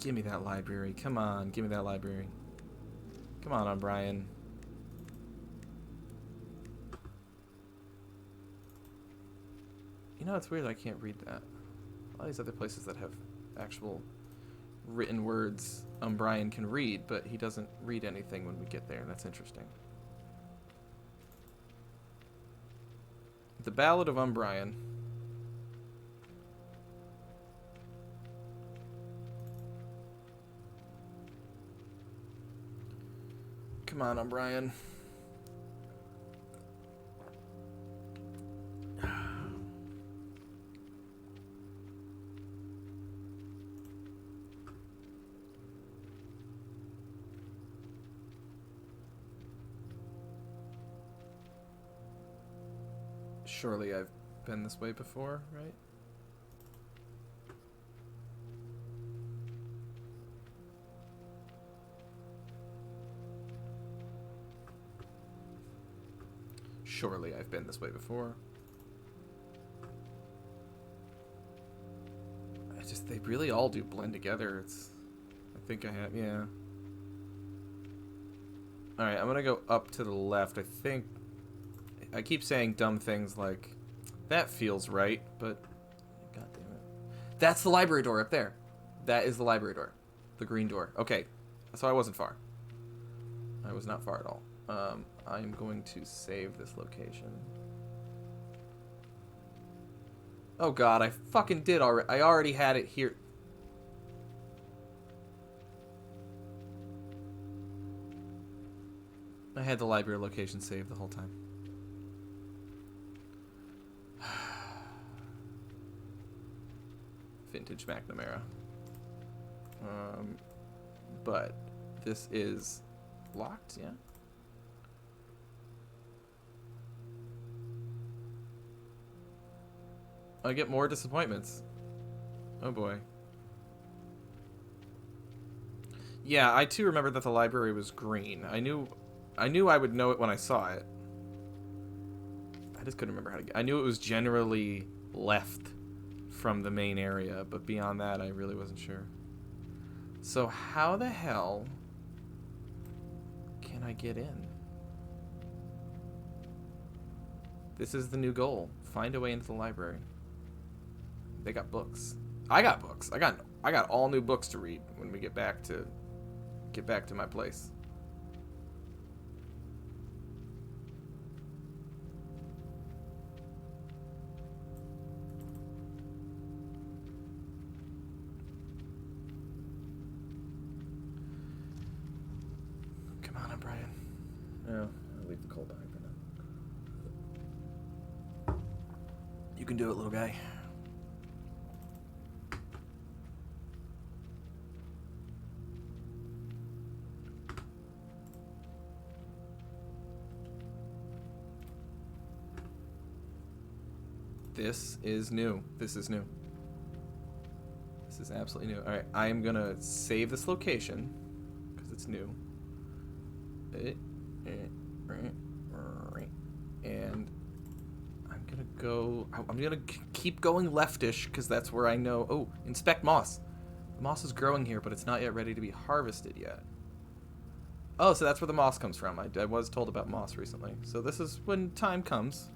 Give me that library. Come on, give me that library. Come on, Umbrian. know, it's weird I can't read that. All these other places that have actual written words Umbrian can read, but he doesn't read anything when we get there, and that's interesting. The Ballad of Umbrian. Come on, Umbrian. Surely I've been this way before, right? Surely I've been this way before. They really all do blend together. I think I have, yeah. Alright, I'm gonna go up to the left. I keep saying dumb things like, that feels right, but god damn it. That's the library door up there. That is the library door. The green door. Okay, so I wasn't far. I was not far at all. I'm going to save this location. Oh god, I fucking did already. I already had it here. I had the library location saved the whole time. Vintage McNamara. But this is locked, yeah? I get more disappointments. Oh boy. Yeah, I too remember that the library was green. I knew I would know it when I saw it. I just couldn't remember how to get. I knew it was generally left from the main area, but beyond that I really wasn't sure. So how the hell can I get in? This is the new goal. Find a way into the library. They got books. I got books. I got all new books to read when we get back to my place. Come on, Umbrian. No, I'll leave the coal behind for now. You can do it, little guy. This is new. This is new. This is absolutely new. Alright, I am gonna save this location because it's new. And I'm gonna keep going leftish because that's where I know. Oh, inspect moss. The moss is growing here, but it's not yet ready to be harvested yet. Oh, so that's where the moss comes from. I was told about moss recently. So this is when time comes.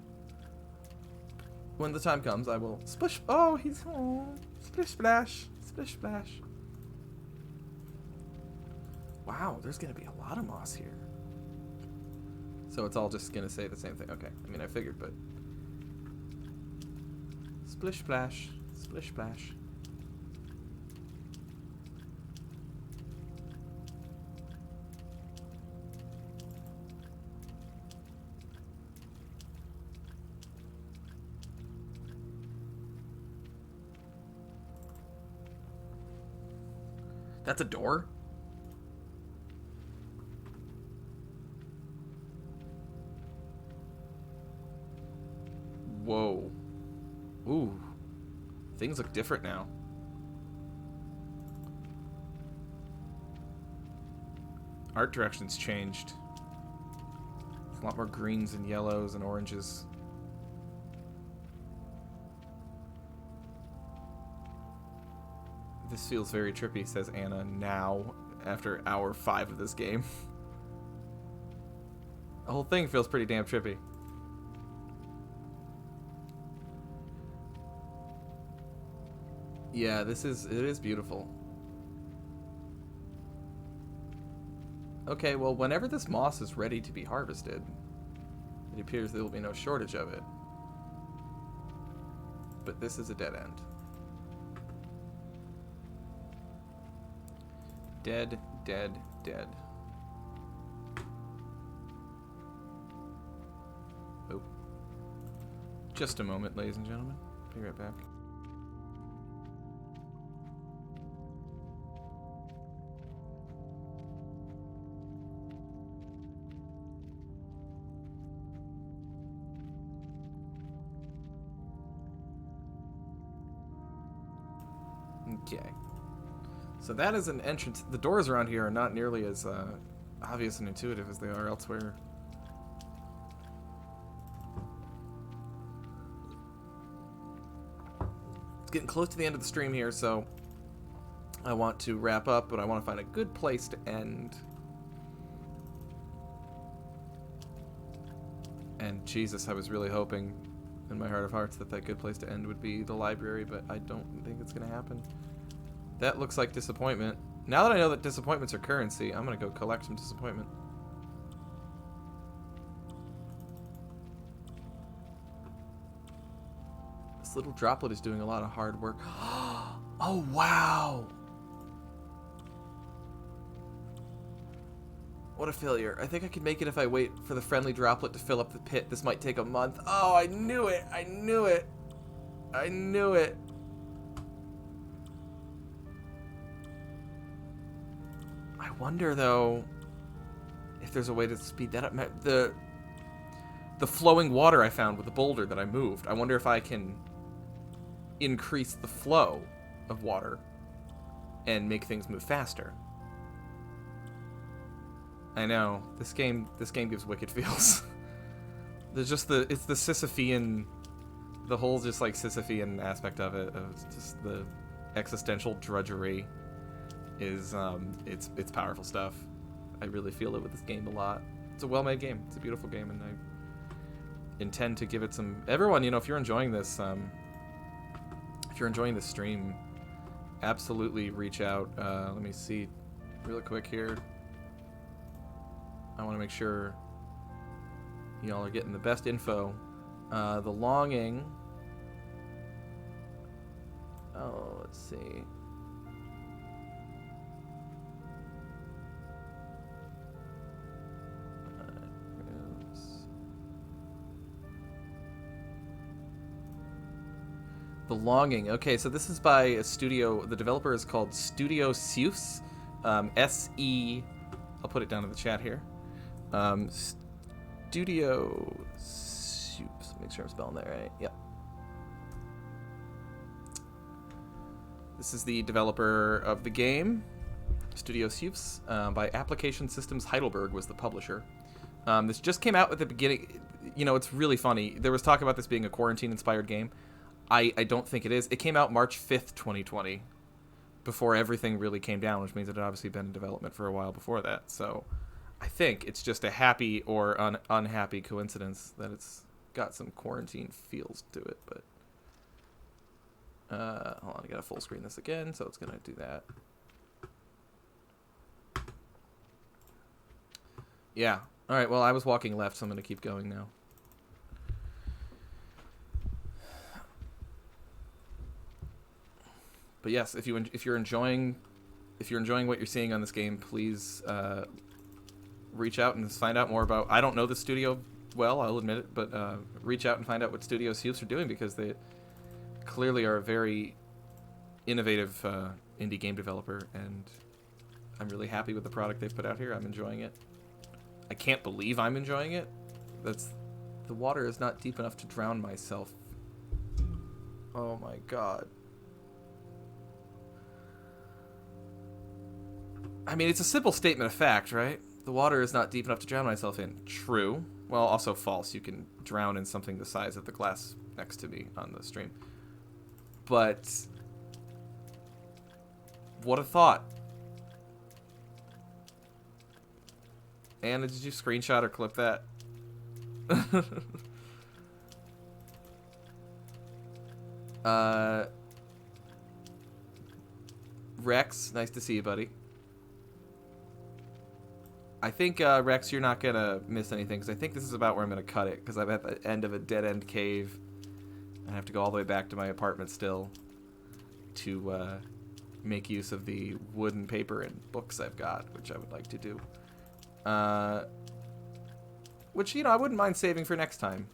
When the time comes, I will splish. Oh, splish splash, splish splash. Wow, there's gonna be a lot of moss here. So it's all just gonna say the same thing. Okay, I mean I figured, but splish splash, splish splash. That's a door? Whoa. Ooh. Things look different now. Art direction's changed. There's a lot more greens and yellows and oranges. This feels very trippy, says Anna now, after hour 5 of this game. The whole thing feels pretty damn trippy. Yeah, it is beautiful. Okay, well, whenever this moss is ready to be harvested, it appears there will be no shortage of it. But this is a dead end. Dead, dead, dead. Oh. Just a moment, ladies and gentlemen. Be right back. Okay. So that is an entrance. The doors around here are not nearly as obvious and intuitive as they are elsewhere. It's getting close to the end of the stream here, so I want to wrap up, but I want to find a good place to end. And Jesus, I was really hoping in my heart of hearts that good place to end would be the library, but I don't think it's going to happen. That looks like disappointment. Now that I know that disappointments are currency, I'm going to go collect some disappointment. This little droplet is doing a lot of hard work. Oh, wow! What a failure. I think I can make it if I wait for the friendly droplet to fill up the pit. This might take a month. Oh, I knew it! I knew it! I knew it! I wonder, though, if there's a way to speed that up. The flowing water I found with the boulder that I moved, I wonder if I can increase the flow of water and make things move faster. I know. This game gives wicked feels. There's just it's the Sisyphean, the whole just like Sisyphean aspect of it, of just the existential drudgery is it's powerful stuff. I really feel it with this game a lot. It's a well-made game. It's a beautiful game, and I intend to give it some. Everyone, if you're enjoying this, stream, absolutely reach out. Let me see, real quick here. I want to make sure y'all are getting the best info. The Longing. Oh, let's see. The Longing. Okay, so this is by a studio. The developer is called Studio Seus. S-E... I'll put it down in the chat here. Studio Seus. Make sure I'm spelling that right. Yep. This is the developer of the game. Studio Seus. By Application Systems Heidelberg was the publisher. This just came out at the beginning. It's really funny. There was talk about this being a quarantine-inspired game. I don't think it is. It came out March 5th, 2020, before everything really came down, which means it had obviously been in development for a while before that. So I think it's just a happy or unhappy coincidence that it's got some quarantine feels to it. But hold on, I gotta full screen this again, so it's gonna do that. Yeah. All right. Well, I was walking left, so I'm gonna keep going now. But yes, if you're enjoying what you're seeing on this game, please reach out and find out more about. I don't know the studio well, I'll admit it, but reach out and find out what Studio Seus are doing, because they clearly are a very innovative indie game developer, and I'm really happy with the product they've put out here. I'm enjoying it. I can't believe I'm enjoying it. The water is not deep enough to drown myself. Oh my god. I mean, it's a simple statement of fact, right? The water is not deep enough to drown myself in. True. Well, also false. You can drown in something the size of the glass next to me on the stream. But what a thought. Anna, did you screenshot or clip that? Rex, nice to see you, buddy. I think, Rex, you're not going to miss anything, because I think this is about where I'm going to cut it, because I'm at the end of a dead-end cave. I have to go all the way back to my apartment still to make use of the wood and paper and books I've got, which I would like to do. Which, I wouldn't mind saving for next time.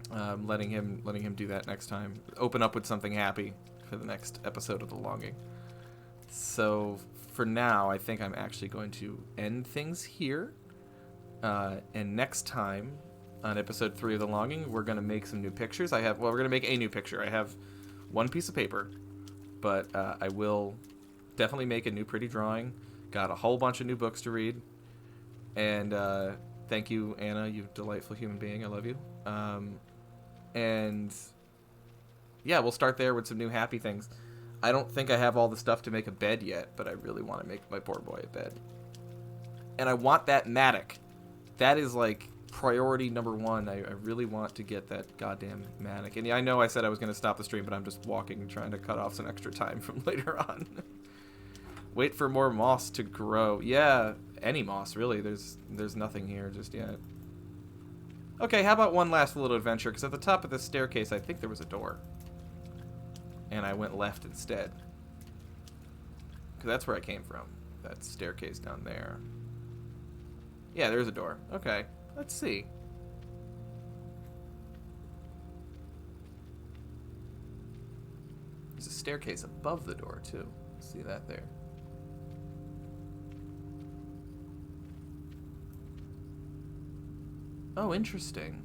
Letting him do that next time. Open up with something happy for the next episode of The Longing. So, for now, I think I'm actually going to end things here. And next time, on episode 3 of The Longing, we're going to make some new pictures. We're going to make a new picture. I have one piece of paper, but I will definitely make a new pretty drawing. Got a whole bunch of new books to read. And thank you, Anna, you delightful human being. I love you. And yeah, we'll start there with some new happy things. I don't think I have all the stuff to make a bed yet, but I really want to make my poor boy a bed. And I want that mattock. That is like priority number 1. I really want to get that goddamn mattock. And yeah, I know I said I was going to stop the stream, but I'm just walking and trying to cut off some extra time from later on. Wait for more moss to grow. Yeah, any moss, really. There's nothing here just yet. Okay, how about one last little adventure? Because at the top of this staircase, I think there was a door. And I went left instead. Because that's where I came from. That staircase down there. Yeah, there's a door. Okay, let's see. There's a staircase above the door, too. See that there. Oh, interesting.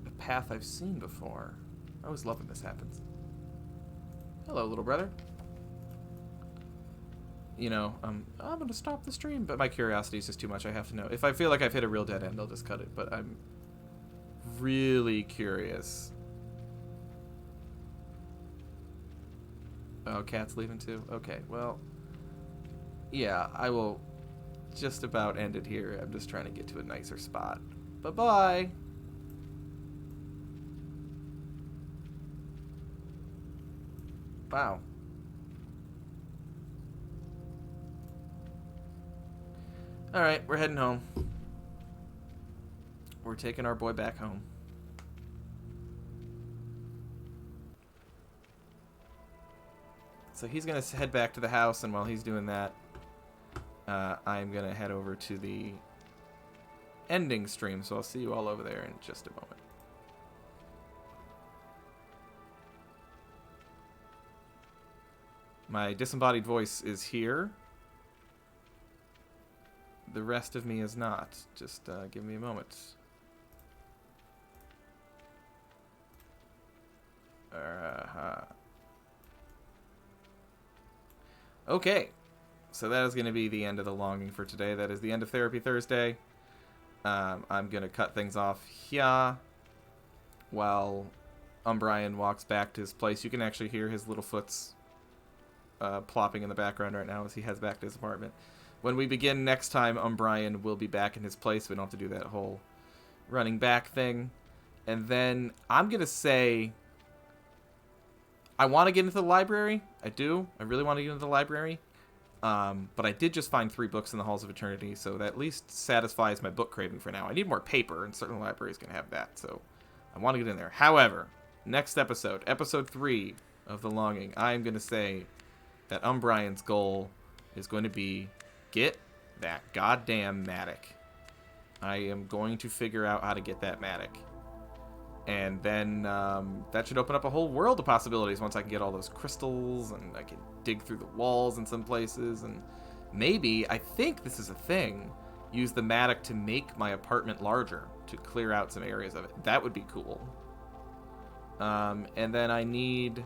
A path I've seen before. I always love when this happens. Hello, little brother. I'm going to stop the stream, but my curiosity is just too much. I have to know. If I feel like I've hit a real dead end, I'll just cut it, but I'm really curious. Oh, cat's leaving too? Okay, well, yeah, I will just about end it here. I'm just trying to get to a nicer spot. Bye-bye! Wow. Alright, we're heading home. We're taking our boy back home. So he's going to head back to the house, and while he's doing that, I'm going to head over to the ending stream, so I'll see you all over there in just a moment. My disembodied voice is here. The rest of me is not. Just give me a moment. Okay. So that is going to be the end of the longing for today. That is the end of Therapy Thursday. I'm going to cut things off here while Umbrian walks back to his place. You can actually hear his little foots plopping in the background right now as he heads back to his apartment. When we begin next time, Umbrian will be back in his place. We don't have to do that whole running back thing. And then I'm going to say I want to get into the library. I do. I really want to get into the library. But I did just find 3 books in the Halls of Eternity, so that at least satisfies my book craving for now. I need more paper, and certain libraries can have that, so I want to get in there. However, next episode, episode 3 of The Longing, I'm going to say that Umbrian's goal is going to be get that goddamn mattock. I am going to figure out how to get that mattock. And then that should open up a whole world of possibilities once I can get all those crystals, and I can dig through the walls in some places, and maybe, I think this is a thing, use the mattock to make my apartment larger, to clear out some areas of it. That would be cool. And then I need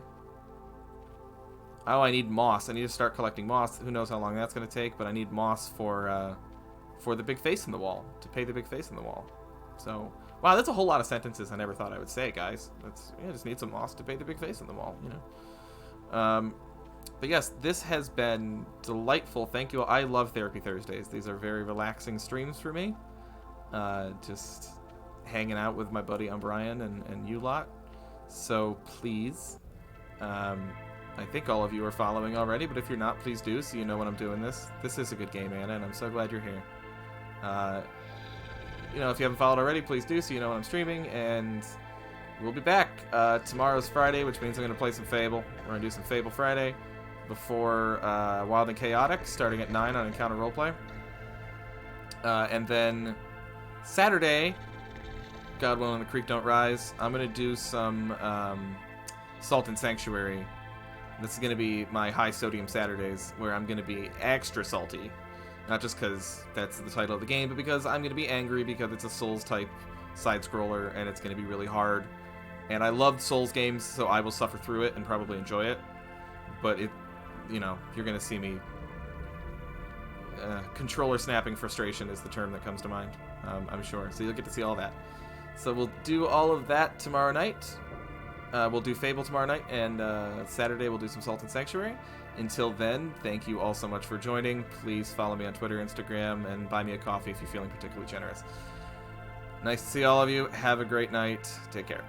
moss. I need to start collecting moss. Who knows how long that's going to take, but I need moss for the big face in the wall, to pay the big face in the wall. So, wow, that's a whole lot of sentences I never thought I would say, guys. Just need some moss to pay the big face in the wall, you know. But yes, this has been delightful. Thank you all. I love Therapy Thursdays. These are very relaxing streams for me. Just hanging out with my buddy Umbrian and you lot. So please, I think all of you are following already, but if you're not, please do, so you know when I'm doing this. This is a good game, Anna, and I'm so glad you're here. You know, if you haven't followed already, please do, so you know when I'm streaming, and we'll be back. Tomorrow's Friday, which means I'm going to play some Fable. We're going to do some Fable Friday before Wild and Chaotic, starting at 9 on Encounter Roleplay. And then Saturday, God willing the creek don't rise, I'm going to do some Salt and Sanctuary. This is going to be my high sodium Saturdays, where I'm going to be extra salty. Not just because that's the title of the game, but because I'm going to be angry because it's a Souls-type side-scroller, and it's going to be really hard. And I loved Souls games, so I will suffer through it and probably enjoy it. But it, you know, you're going to see me... controller snapping frustration is the term that comes to mind, I'm sure. So you'll get to see all that. So we'll do all of that tomorrow night. We'll do Fable tomorrow night, and Saturday we'll do some Salt and Sanctuary. Until then, thank you all so much for joining. Please follow me on Twitter, Instagram, and buy me a coffee if you're feeling particularly generous. Nice to see all of you. Have a great night. Take care.